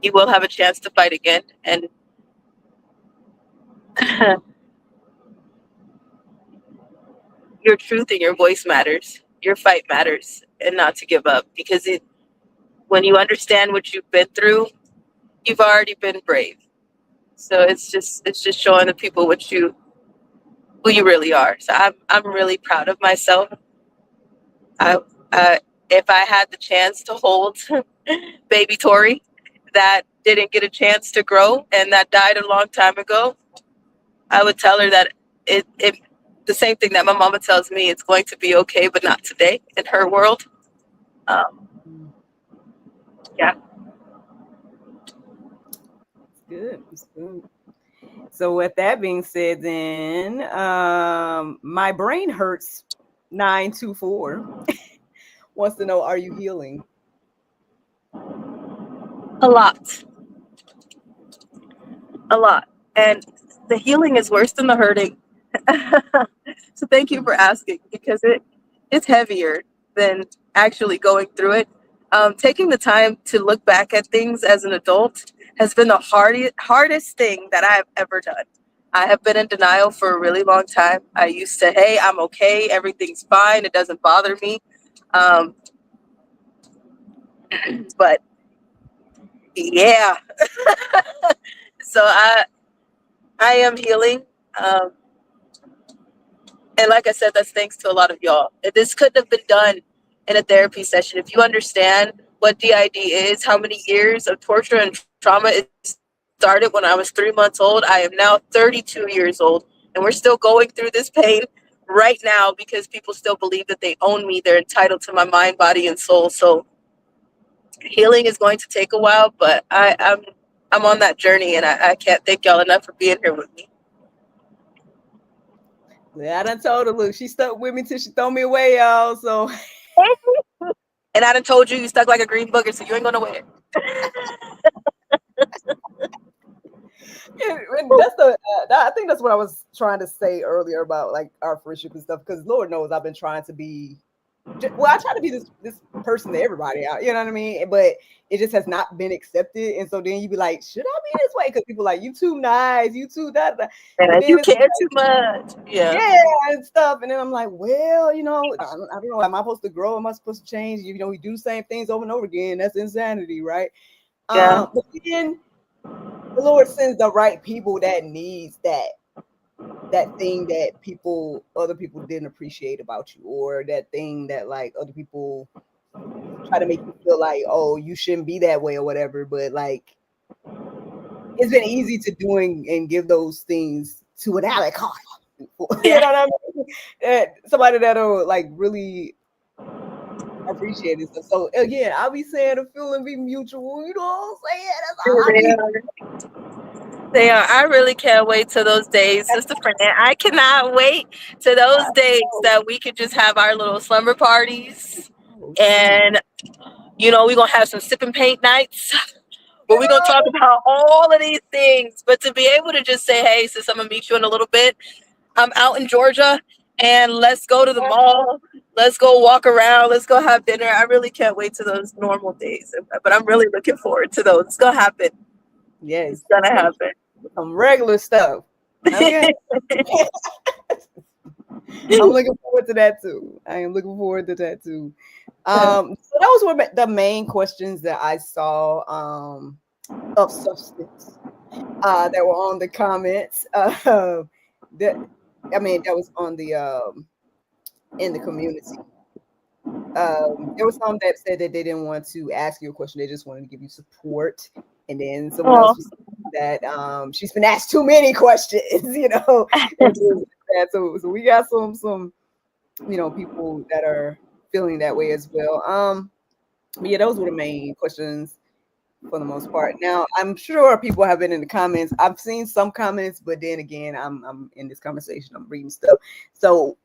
You will have a chance to fight again, and your truth and your voice matters. Your fight matters, and not to give up, because when you understand what you've been through, you've already been brave. So it's just showing the people who you really are. So I'm really proud of myself. If I had the chance to hold baby Tori that didn't get a chance to grow and that died a long time ago, I would tell her that it the same thing that my mama tells me, it's going to be okay, but not today in her world. Yeah. Good. It's good. So with that being said, then my brain hurts 924 wants to know, are you healing? A lot. And the healing is worse than the hurting. So thank you for asking, because it's heavier than actually going through it. Taking the time to look back at things as an adult has been the hardest thing that I've ever done. I have been in denial for a really long time. I used to, hey, I'm okay, everything's fine, it doesn't bother me. But yeah. So I am healing. And like I said, that's thanks to a lot of y'all. This couldn't have been done in a therapy session. If you understand what DID is, how many years of torture and trauma it started when I was 3 months old. I am now 32 years old, and we're still going through this pain right now because people still believe that they own me. They're entitled to my mind, body, and soul. So healing is going to take a while, but I'm on that journey, and I can't thank y'all enough for being here with me. Yeah, I done told her, look, she stuck with me till she throw me away, y'all. So, and I done told you stuck like a green booger, so you ain't going nowhere. That's I think that's what I was trying to say earlier about like our friendship and stuff. Because Lord knows I've been trying to be. Well, I try to be this person to everybody out. You know what I mean? But it just has not been accepted, and so then you be like, should I be this way? Because people are like, you too nice, you too that. And you care too much. Yeah, and stuff. And then I'm like, well, I don't know. Am I supposed to grow? Am I supposed to change? We do the same things over and over again. That's insanity, right? Yeah. But then the Lord sends the right people that needs that thing that other people didn't appreciate about you, or that thing that like other people try to make you feel like, oh, you shouldn't be that way or whatever. But like, it's been easy to do and give those things to an Alec Carter. Yeah. You know what I mean? Somebody that'll like really appreciate it. So again, I'll be saying the feeling be mutual. You know what I'm saying? That's all I need. They are. I really can't wait to those days, Sister Fernand. I cannot wait to those days that we could just have our little slumber parties, and we're gonna have some sip and paint nights. But we're gonna talk about all of these things. But to be able to just say, hey, sis, I'm gonna meet you in a little bit. I'm out in Georgia, and let's go to the mall. Let's go walk around. Let's go have dinner. I really can't wait to those normal days, but I'm really looking forward to those. It's gonna happen. It's Yes, gonna happen. some regular stuff. Okay. I'm looking forward to that too. I am looking forward to that too. So that was one of the main questions that I saw of substance that were on the comments. That I mean, that was on the in the community. There was some that said that they didn't want to ask you a question; they just wanted to give you support. And then someone else Oh, was saying that she's been asked too many questions, you know. And things like that. So we got some people that are feeling that way as well. But yeah, those were the main questions for the most part. Now, I'm sure people have been in the comments. I've seen some comments, but then again, I'm in this conversation. I'm reading stuff, so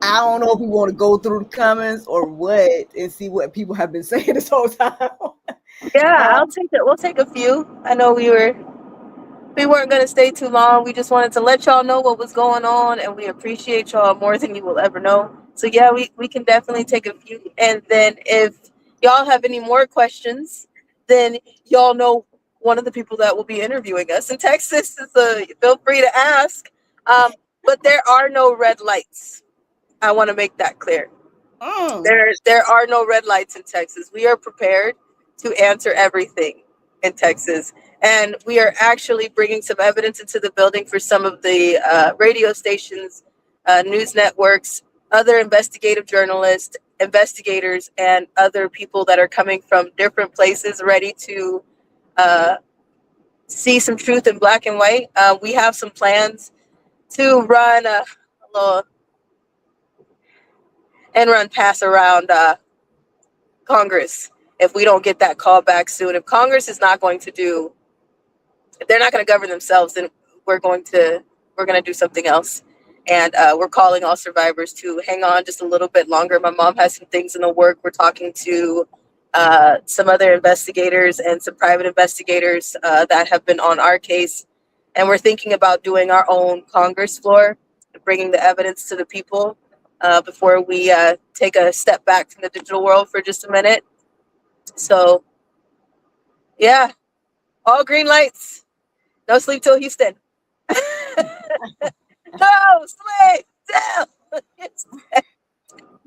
I don't know if we want to go through the comments or what and see what people have been saying this whole time. yeah, uh, I'll take it. We'll take a few. I know we weren't going to stay too long. We just wanted to let y'all know what was going on, and we appreciate y'all more than you will ever know. So yeah, we can definitely take a few, and then if y'all have any more questions, then y'all know one of the people that will be interviewing us in Texas. So feel free to ask. Um, but there are no red lights. I want to make that clear. mm, There are no red lights in Texas. We are prepared to answer everything in Texas, and we are actually bringing some evidence into the building for some of the radio stations, news networks, other investigative journalists, investigators, and other people that are coming from different places, ready to uh, see some truth in black and white. We have some plans to run a little and run pass around. Congress if we don't get that call back soon. If Congress is not going to do, if they're not going to govern themselves, then we're going to we're going to do something else. And we're calling all survivors to hang on just a little bit longer. My mom has some things in the work. We're talking to some other investigators and some private investigators that have been on our case. And we're thinking about doing our own Congress floor, bringing the evidence to the people before we take a step back from the digital world for just a minute. So, yeah, all green lights. No sleep till Houston. No sleep till Houston.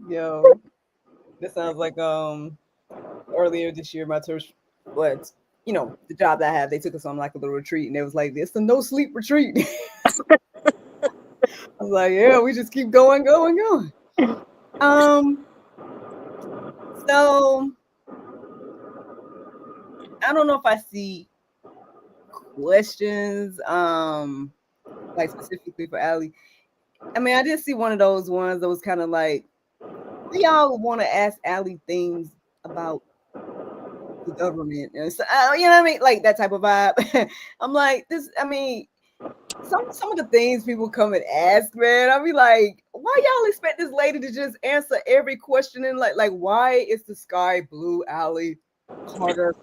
yo, this sounds like earlier this year, my church, what the job that I have, they took us on like a little retreat, and it was like it's a no sleep retreat. I was like, yeah, we just keep going, going, going. Um, so I don't know if I see questions, like specifically for Allie. I mean, I did see one of those ones that was kind of like, do y'all want to ask Allie things about the government? And so, you know what I mean? Like that type of vibe. I'm like, this, I mean, some of the things people come and ask, man, I'll be like, why y'all expect this lady to just answer every question? And like why is the sky blue, Allie Carter?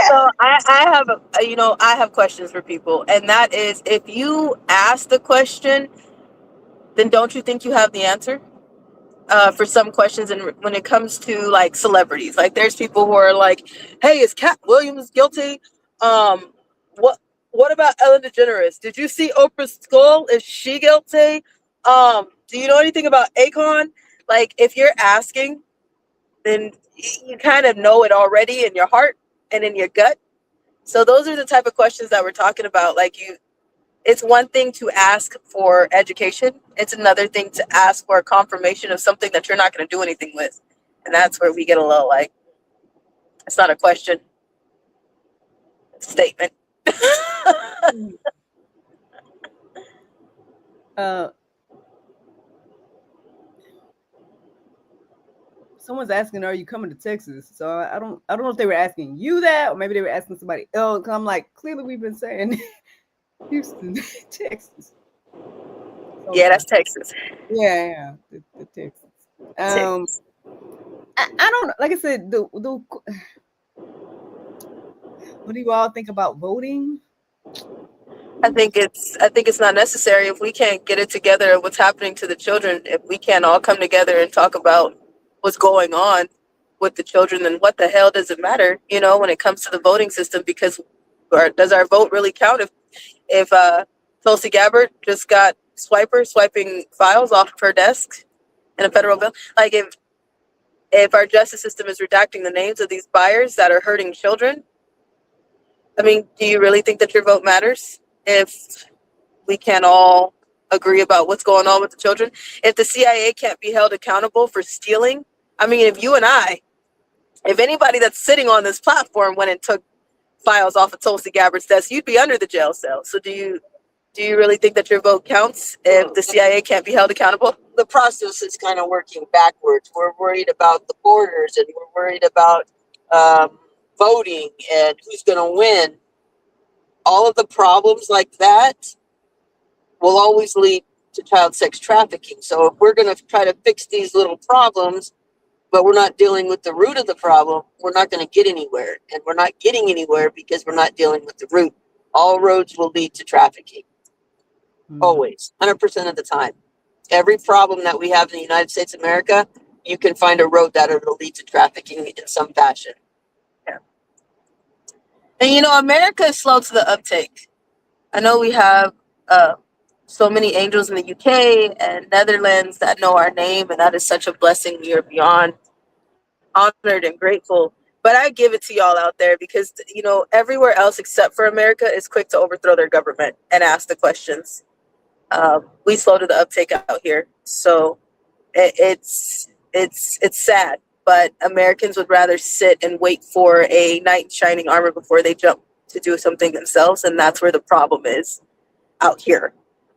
So I have I have questions for people, and that is if you ask the question, then don't you think you have the answer? For some questions, and when it comes to like celebrities, like there's people who are like, "Hey, is Cat Williams guilty? Um, what what about Ellen DeGeneres? Did you see Oprah's skull? Is she guilty? Do you know anything about Akon?" Like, if you're asking, then you kind of know it already in your heart and in your gut. So those are the type of questions that we're talking about. Like it's one thing to ask for education. It's another thing to ask for a confirmation of something that you're not going to do anything with. And that's where we get a little like, it's not a question, it's a statement. uh Someone's asking, are you coming to Texas? So I don't know if they were asking you that, or maybe they were asking somebody else. 'Cause I'm like, clearly we've been saying Houston, Texas. Yeah, So that's Texas. yeah, the Texas. Um, Texas. I don't know. Like I said, the what do you all think about voting? I think it's not necessary if we can't get it together of what's happening to the children. If we can't all come together and talk about what's going on with the children, then what the hell does it matter? You know, when it comes to the voting system, because does our vote really count if Tulsi Gabbard just got swiping files off of her desk in a federal bill? Like if our justice system is redacting the names of these buyers that are hurting children, I mean, do you really think that your vote matters if we can't all agree about what's going on with the children? If the CIA can't be held accountable for stealing, I mean, if anybody that's sitting on this platform went and took files off of Tulsi Gabbard's desk, you'd be under the jail cell. So do you really think that your vote counts if the CIA can't be held accountable? The process is kind of working backwards. We're worried about the borders, and we're worried about voting and who's going to win. All of the problems like that will always lead to child sex trafficking. So if we're going to try to fix these little problems, but we're not dealing with the root of the problem, we're not going to get anywhere. And we're not getting anywhere because we're not dealing with the root. All roads will lead to trafficking. Always, 100% of the time. Every problem that we have in the United States of America, you can find a road that will lead to trafficking in some fashion. Yeah. And you know, America is slow to the uptake. I know we have so many angels in the UK and Netherlands that know our name, and that is such a blessing. We are beyond honored and grateful. But I give it to y'all out there because, you know, everywhere else except for America is quick to overthrow their government and ask the questions. We slow to the uptake out here, so it's sad. But Americans would rather sit and wait for a knight in shining armor before they jump to do something themselves, and that's where the problem is out here.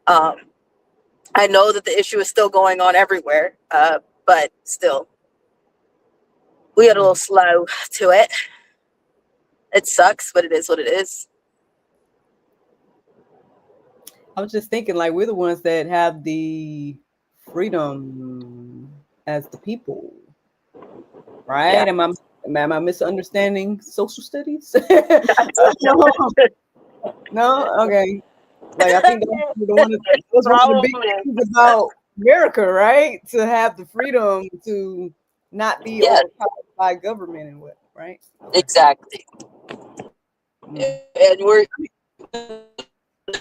I know that the issue is still going on everywhere, but still, we got a little slow to it. It sucks, but it is what it is. I was just thinking, like, we're the ones that have the freedom as the people, right? Yeah. Am I misunderstanding social studies? No, no, okay. Like, I think that's the one that was one of the big things about America, right? To have the freedom to not be overpowered by government and what, right? Okay. Exactly. And we're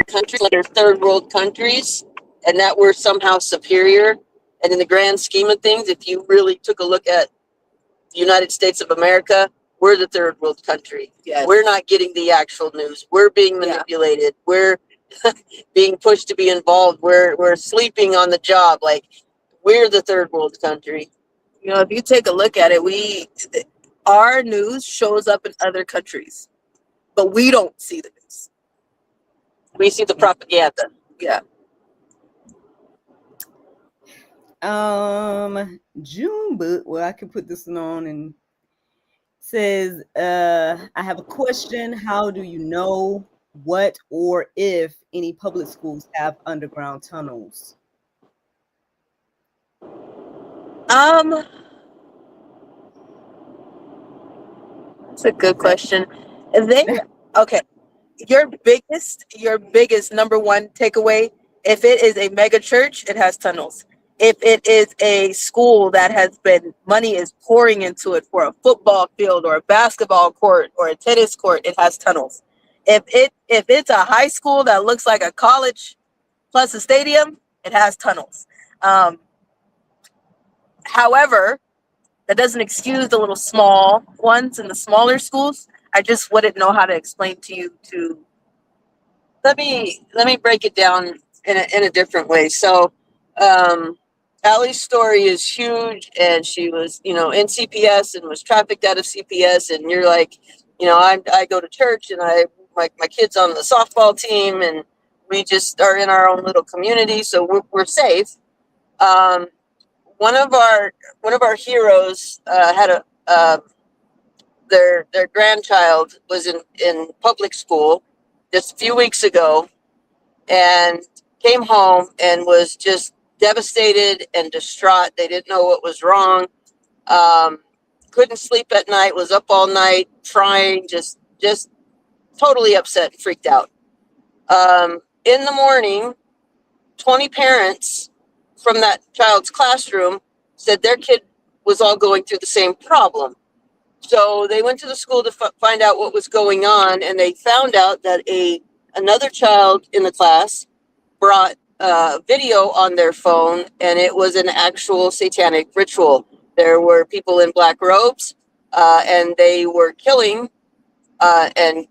countries that are third world countries, and that we're somehow superior. And in the grand scheme of things, if you really took a look at the United States of America, we're the third world country. Yes. We're not getting the actual news. We're being manipulated. Yeah. We're being pushed to be involved. We're sleeping on the job. Like, we're the third world country. You know, if you take a look at it, our news shows up in other countries, but we don't see the news. We see the propaganda. Yeah. June book. Well, I can put this one on and says, I have a question. How do you know what or if any public schools have underground tunnels? That's a good question. Okay. Your biggest number one takeaway, if it is a mega church, it has tunnels. If it is a school that has been, money is pouring into it for a football field or a basketball court or a tennis court, it has tunnels. If it's a high school that looks like a college plus a stadium, it has tunnels. However, that doesn't excuse the little small ones in the smaller schools. I just wouldn't know how to explain to you to. Let me break it down in a different way. So, Allie's story is huge, and she was, in CPS and was trafficked out of CPS. And you're like, I go to church, and my kids on the softball team, and we just are in our own little community, so we're safe. One of our heroes had their grandchild was in public school just a few weeks ago, and came home and was just devastated and distraught. They didn't know what was wrong. Couldn't sleep at night, was up all night trying, just totally upset and freaked out. In the morning, 20 parents from that child's classroom said their kid was all going through the same problem. So they went to the school to find out what was going on, and they found out that another child in the class brought video on their phone, and it was an actual satanic ritual. There were people in black robes, and they were killing and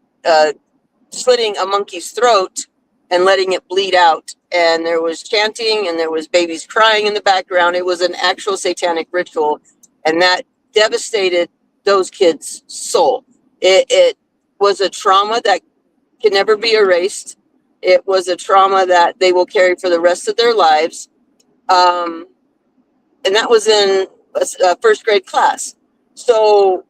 slitting a monkey's throat and letting it bleed out. And there was chanting, and there was babies crying in the background. It was an actual satanic ritual, and that devastated those kids' soul. It was a trauma that can never be erased. It was a trauma that they will carry for the rest of their lives. And that was in a first grade class. So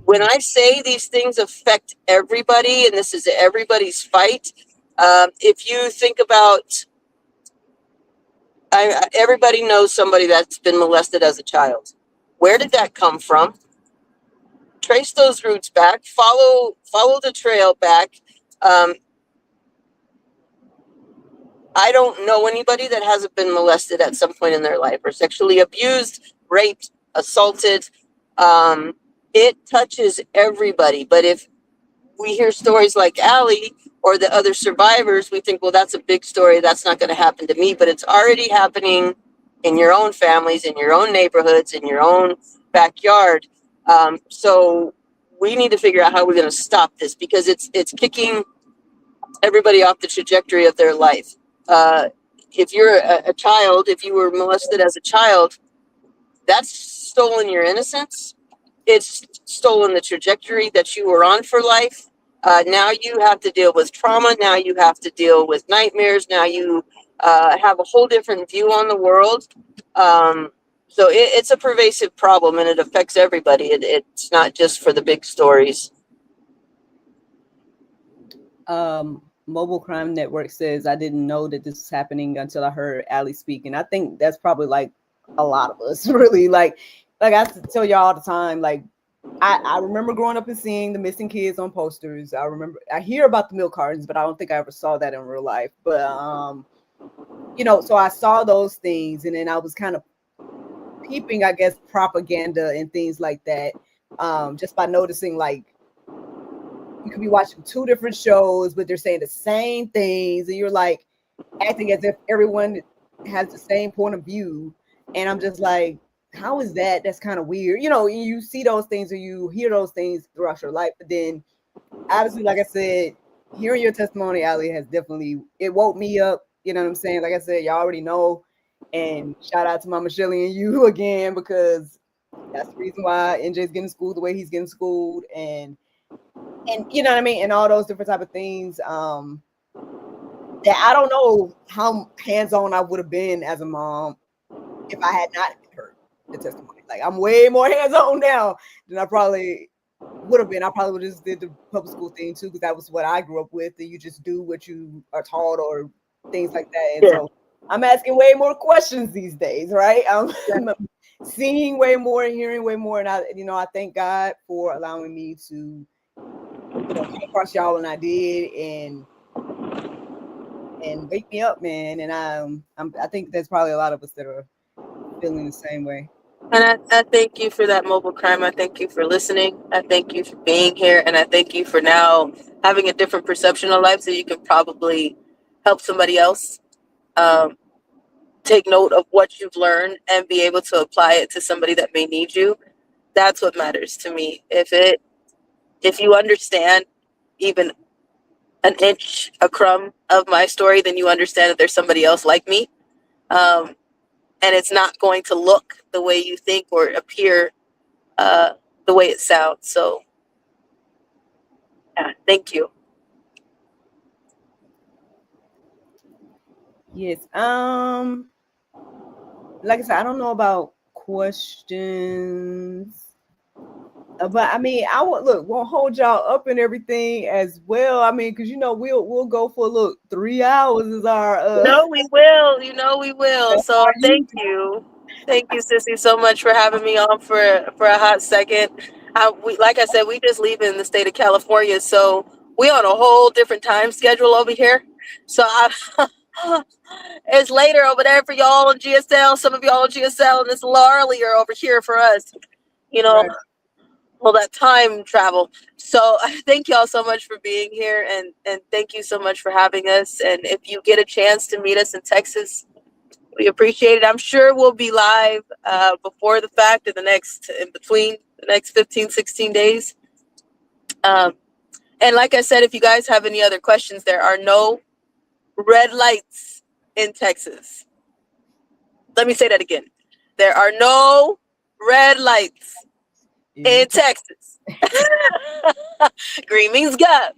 when I say these things affect everybody, and this is everybody's fight, if you think about, everybody knows somebody that's been molested as a child. Where did that come from? Trace those roots back. Follow the trail back. I don't know anybody that hasn't been molested at some point in their life, or sexually abused, raped, assaulted. It touches everybody. But if we hear stories like Allie or the other survivors, we think, well, that's a big story. That's not going to happen to me. But it's already happening in your own families, in your own neighborhoods, in your own backyard. So we need to figure out how we're going to stop this, because it's kicking everybody off the trajectory of their life. If you're a child, if you were molested as a child, that's stolen your innocence. It's stolen the trajectory that you were on for life. Now you have to deal with trauma. Now you have to deal with nightmares. Now you have a whole different view on the world. So it's a pervasive problem, and it affects everybody. It's not just for the big stories. Mobile Crime Network says, I didn't know that this was happening until I heard Allie speak. And I think that's probably like a lot of us, really. Like I tell y'all all the time, like, I remember growing up and seeing the missing kids on posters. I hear about the milk cartons, but I don't think I ever saw that in real life. But, so I saw those things, and then I was kind of peeping, I guess, propaganda and things like that, just by noticing, like, you could be watching two different shows, but they're saying the same things, and you're like acting as if everyone has the same point of view. And I'm just like, how is that? That's kind of weird. You see those things or you hear those things throughout your life, but then obviously, like I said, hearing your testimony, Allie, it woke me up. You know what I'm saying? Like I said, y'all already know. And shout out to Mama Shelly and you again, because that's the reason why NJ's getting schooled the way he's getting schooled, and you know what I mean, and all those different type of things. That I don't know how hands-on I would have been as a mom if I had not heard the testimony. Like, I'm way more hands-on now than I probably would have been. I probably would have just did the public school thing too, because that was what I grew up with, and you just do what you are taught or things like that. And so I'm asking way more questions these days, right? I'm seeing way more and hearing way more, and I thank God for allowing me to come across y'all, and I did, and wake me up, man. And I think there's probably a lot of us that are feeling the same way. And I thank you for that, Mobile Crime. I thank you for listening. I thank you for being here. And I thank you for now having a different perception of life, so you can probably help somebody else take note of what you've learned and be able to apply it to somebody that may need you. That's what matters to me. If you understand even an inch, a crumb of my story, then you understand that there's somebody else like me. And it's not going to look the way you think or appear the way it sounds. So, yeah, thank you. Yes. Like I said, I don't know about questions. But I mean, won't hold y'all up and everything as well. I mean, because we'll go for 3 hours is our No, we will. We will. So thank you, Sissy, so much for having me on for a hot second. Like I said, we just leave in the state of California, so We on a whole different time schedule over here. So it's later over there for y'all on GSL. Some of y'all on GSL, and it's a lot earlier over here for us. You know, Right. all that time travel. So thank y'all so much for being here, and thank you so much for having us. And if you get a chance to meet us in Texas, we appreciate it. I'm sure we'll be live before the fact in between the next 15, 16 days. And like I said, if you guys have any other questions, there are no red lights in Texas. Let me say that again. There are no red lights in Texas. Green means go.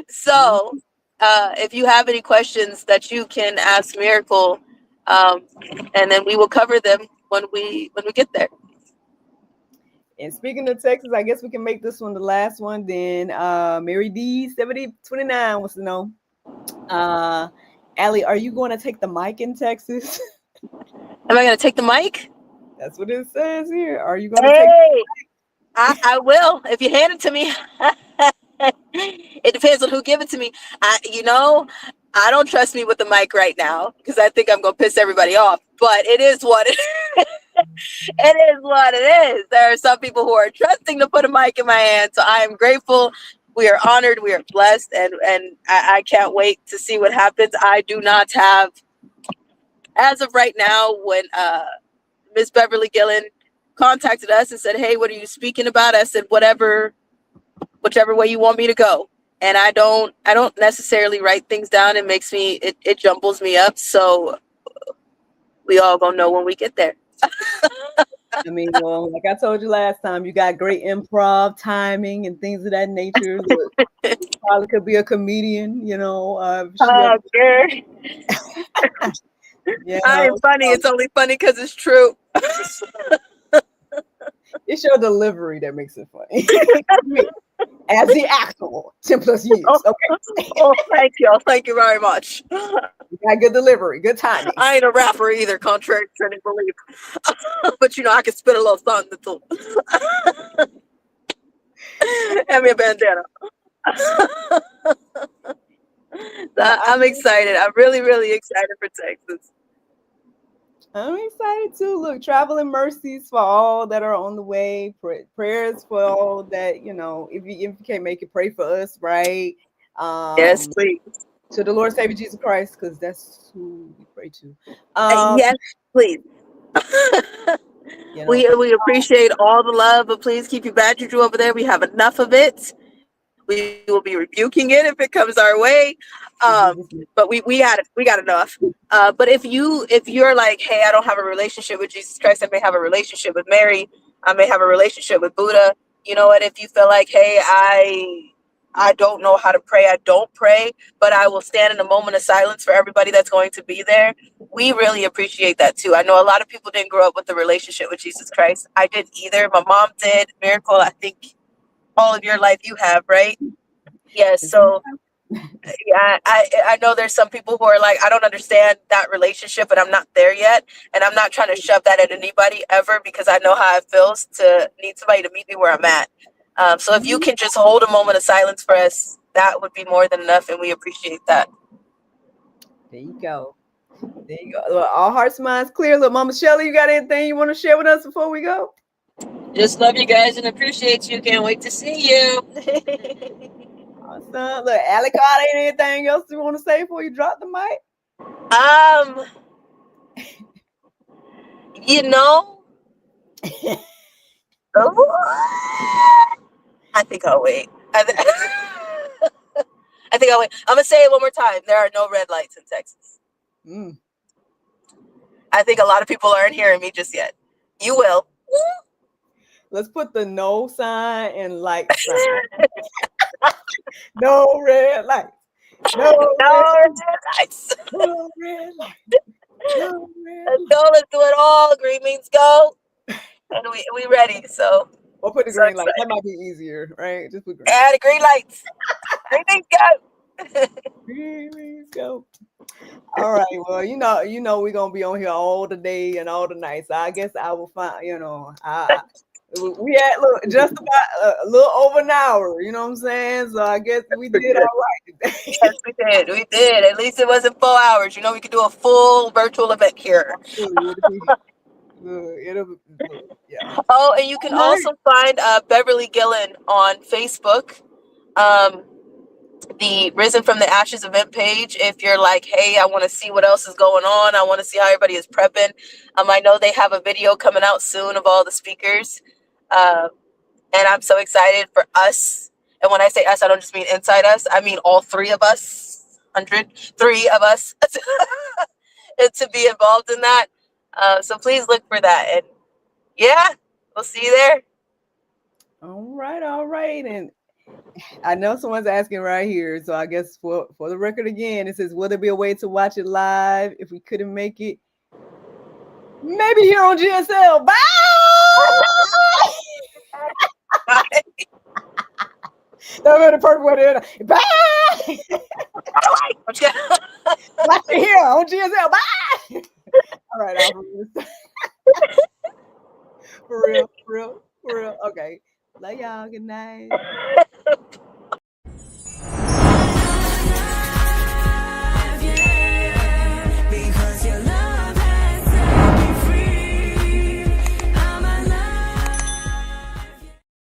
So if you have any questions that you can ask Miracle, and then we will cover them when we get there. And speaking of Texas, I guess we can make this one the last one. Then Mary D 7029 wants to know, Allie, are you going to take the mic in Texas? Am I going to take the mic? That's what it says here. Are you going to take? I will if you hand it to me. It depends on who give it to me. I don't trust me with the mic right now because I think I'm gonna piss everybody off. But it is what it is. It is what it is. There are some people who are trusting to put a mic in my hand, so I am grateful. We are honored. We are blessed, and I can't wait to see what happens. I do not have, as of right now, when Miss Beverly Gillen contacted us and said, "Hey, what are you speaking about?" I said, whichever way you want me to go. And I don't necessarily write things down. It makes me, it jumbles me up. So we all gonna know when we get there. I mean, well, like I told you last time, you got great improv timing and things of that nature. Look, probably could be a comedian, you know. Sure. Yeah, I am funny. It's only funny because it's true. It's your delivery that makes it funny. As the actual 10 plus years. Okay. Oh, thank you. Thank you very much. You got good delivery, good timing. I ain't a rapper either, contrary to any belief. But I can spit a little something too. Hand me a bandana. I'm excited. I'm really, really excited for Texas. I'm excited too. Look, traveling mercies for all that are on the way. Prayers for all that, you know, if you can't make it, pray for us, right? Yes, please. To the Lord Savior Jesus Christ, because that's who we pray to. Yes, please. You know, we appreciate all the love, but please keep your bad juju over there. We have enough of it. We will be rebuking it if it comes our way. But we got enough. But if you're like, hey, I don't have a relationship with Jesus Christ, I may have a relationship with Mary, I may have a relationship with Buddha. You know what? If you feel like, hey, I don't know how to pray, I don't pray, but I will stand in a moment of silence for everybody that's going to be there. We really appreciate that too. I know a lot of people didn't grow up with a relationship with Jesus Christ. I didn't either. My mom did. Miracle, I think all of your life you have, right? Yes. So yeah, I know there's some people who are like, I don't understand that relationship, and I'm not there yet. And I'm not trying to shove that at anybody ever, because I know how it feels to need somebody to meet me where I'm at. So if you can just hold a moment of silence for us, that would be more than enough, and we appreciate that. There you go. There you go. Well, all hearts, minds clear. Look, Mama Shelly, you got anything you want to share with us before we go? Just love you guys and appreciate you. Can't wait to see you. Awesome. Look, Alec, anything else you want to say before you drop the mic? You know, I think I'll wait. I think I'll wait. I'm gonna say it one more time. There are no red lights in Texas. I think a lot of people aren't hearing me just yet. You will. Let's put the no sign and light sign. No red lights. No red lights. No red lights. No red let's go. Let's do it all. Green means go. And we ready. So we'll put the green light. That might be easier, right? Just put green. Add the green lights. Green means go. Green means go. All right. Well, you know, we're gonna be on here all the day and all the night. So I guess I will find, We had just about a little over an hour. You know what I'm saying? So I guess we did all right today. Yes, we did. We did. At least it wasn't 4 hours. You know, we could do a full virtual event here. Yeah. Oh, and you can All right. also find Beverly Gillen on Facebook. Um, the Risen from the Ashes event page. If you're like, hey, I want to see what else is going on, I want to see how everybody is prepping. I know they have a video coming out soon of all the speakers, and I'm so excited for us. And when I say us, I don't just mean inside us. I mean all three of us, 103 of us, to be involved in that. So please look for that. And yeah, we'll see you there. All right. All right. And I know someone's asking right here. So I guess for the record again, it says, will there be a way to watch it live if we couldn't make it? Maybe here on GSL. Bye. That would be the perfect way to end it. Bye. Watch it here on GSL. Bye. All right, Alfred. For real. Okay. Love y'all. Good night.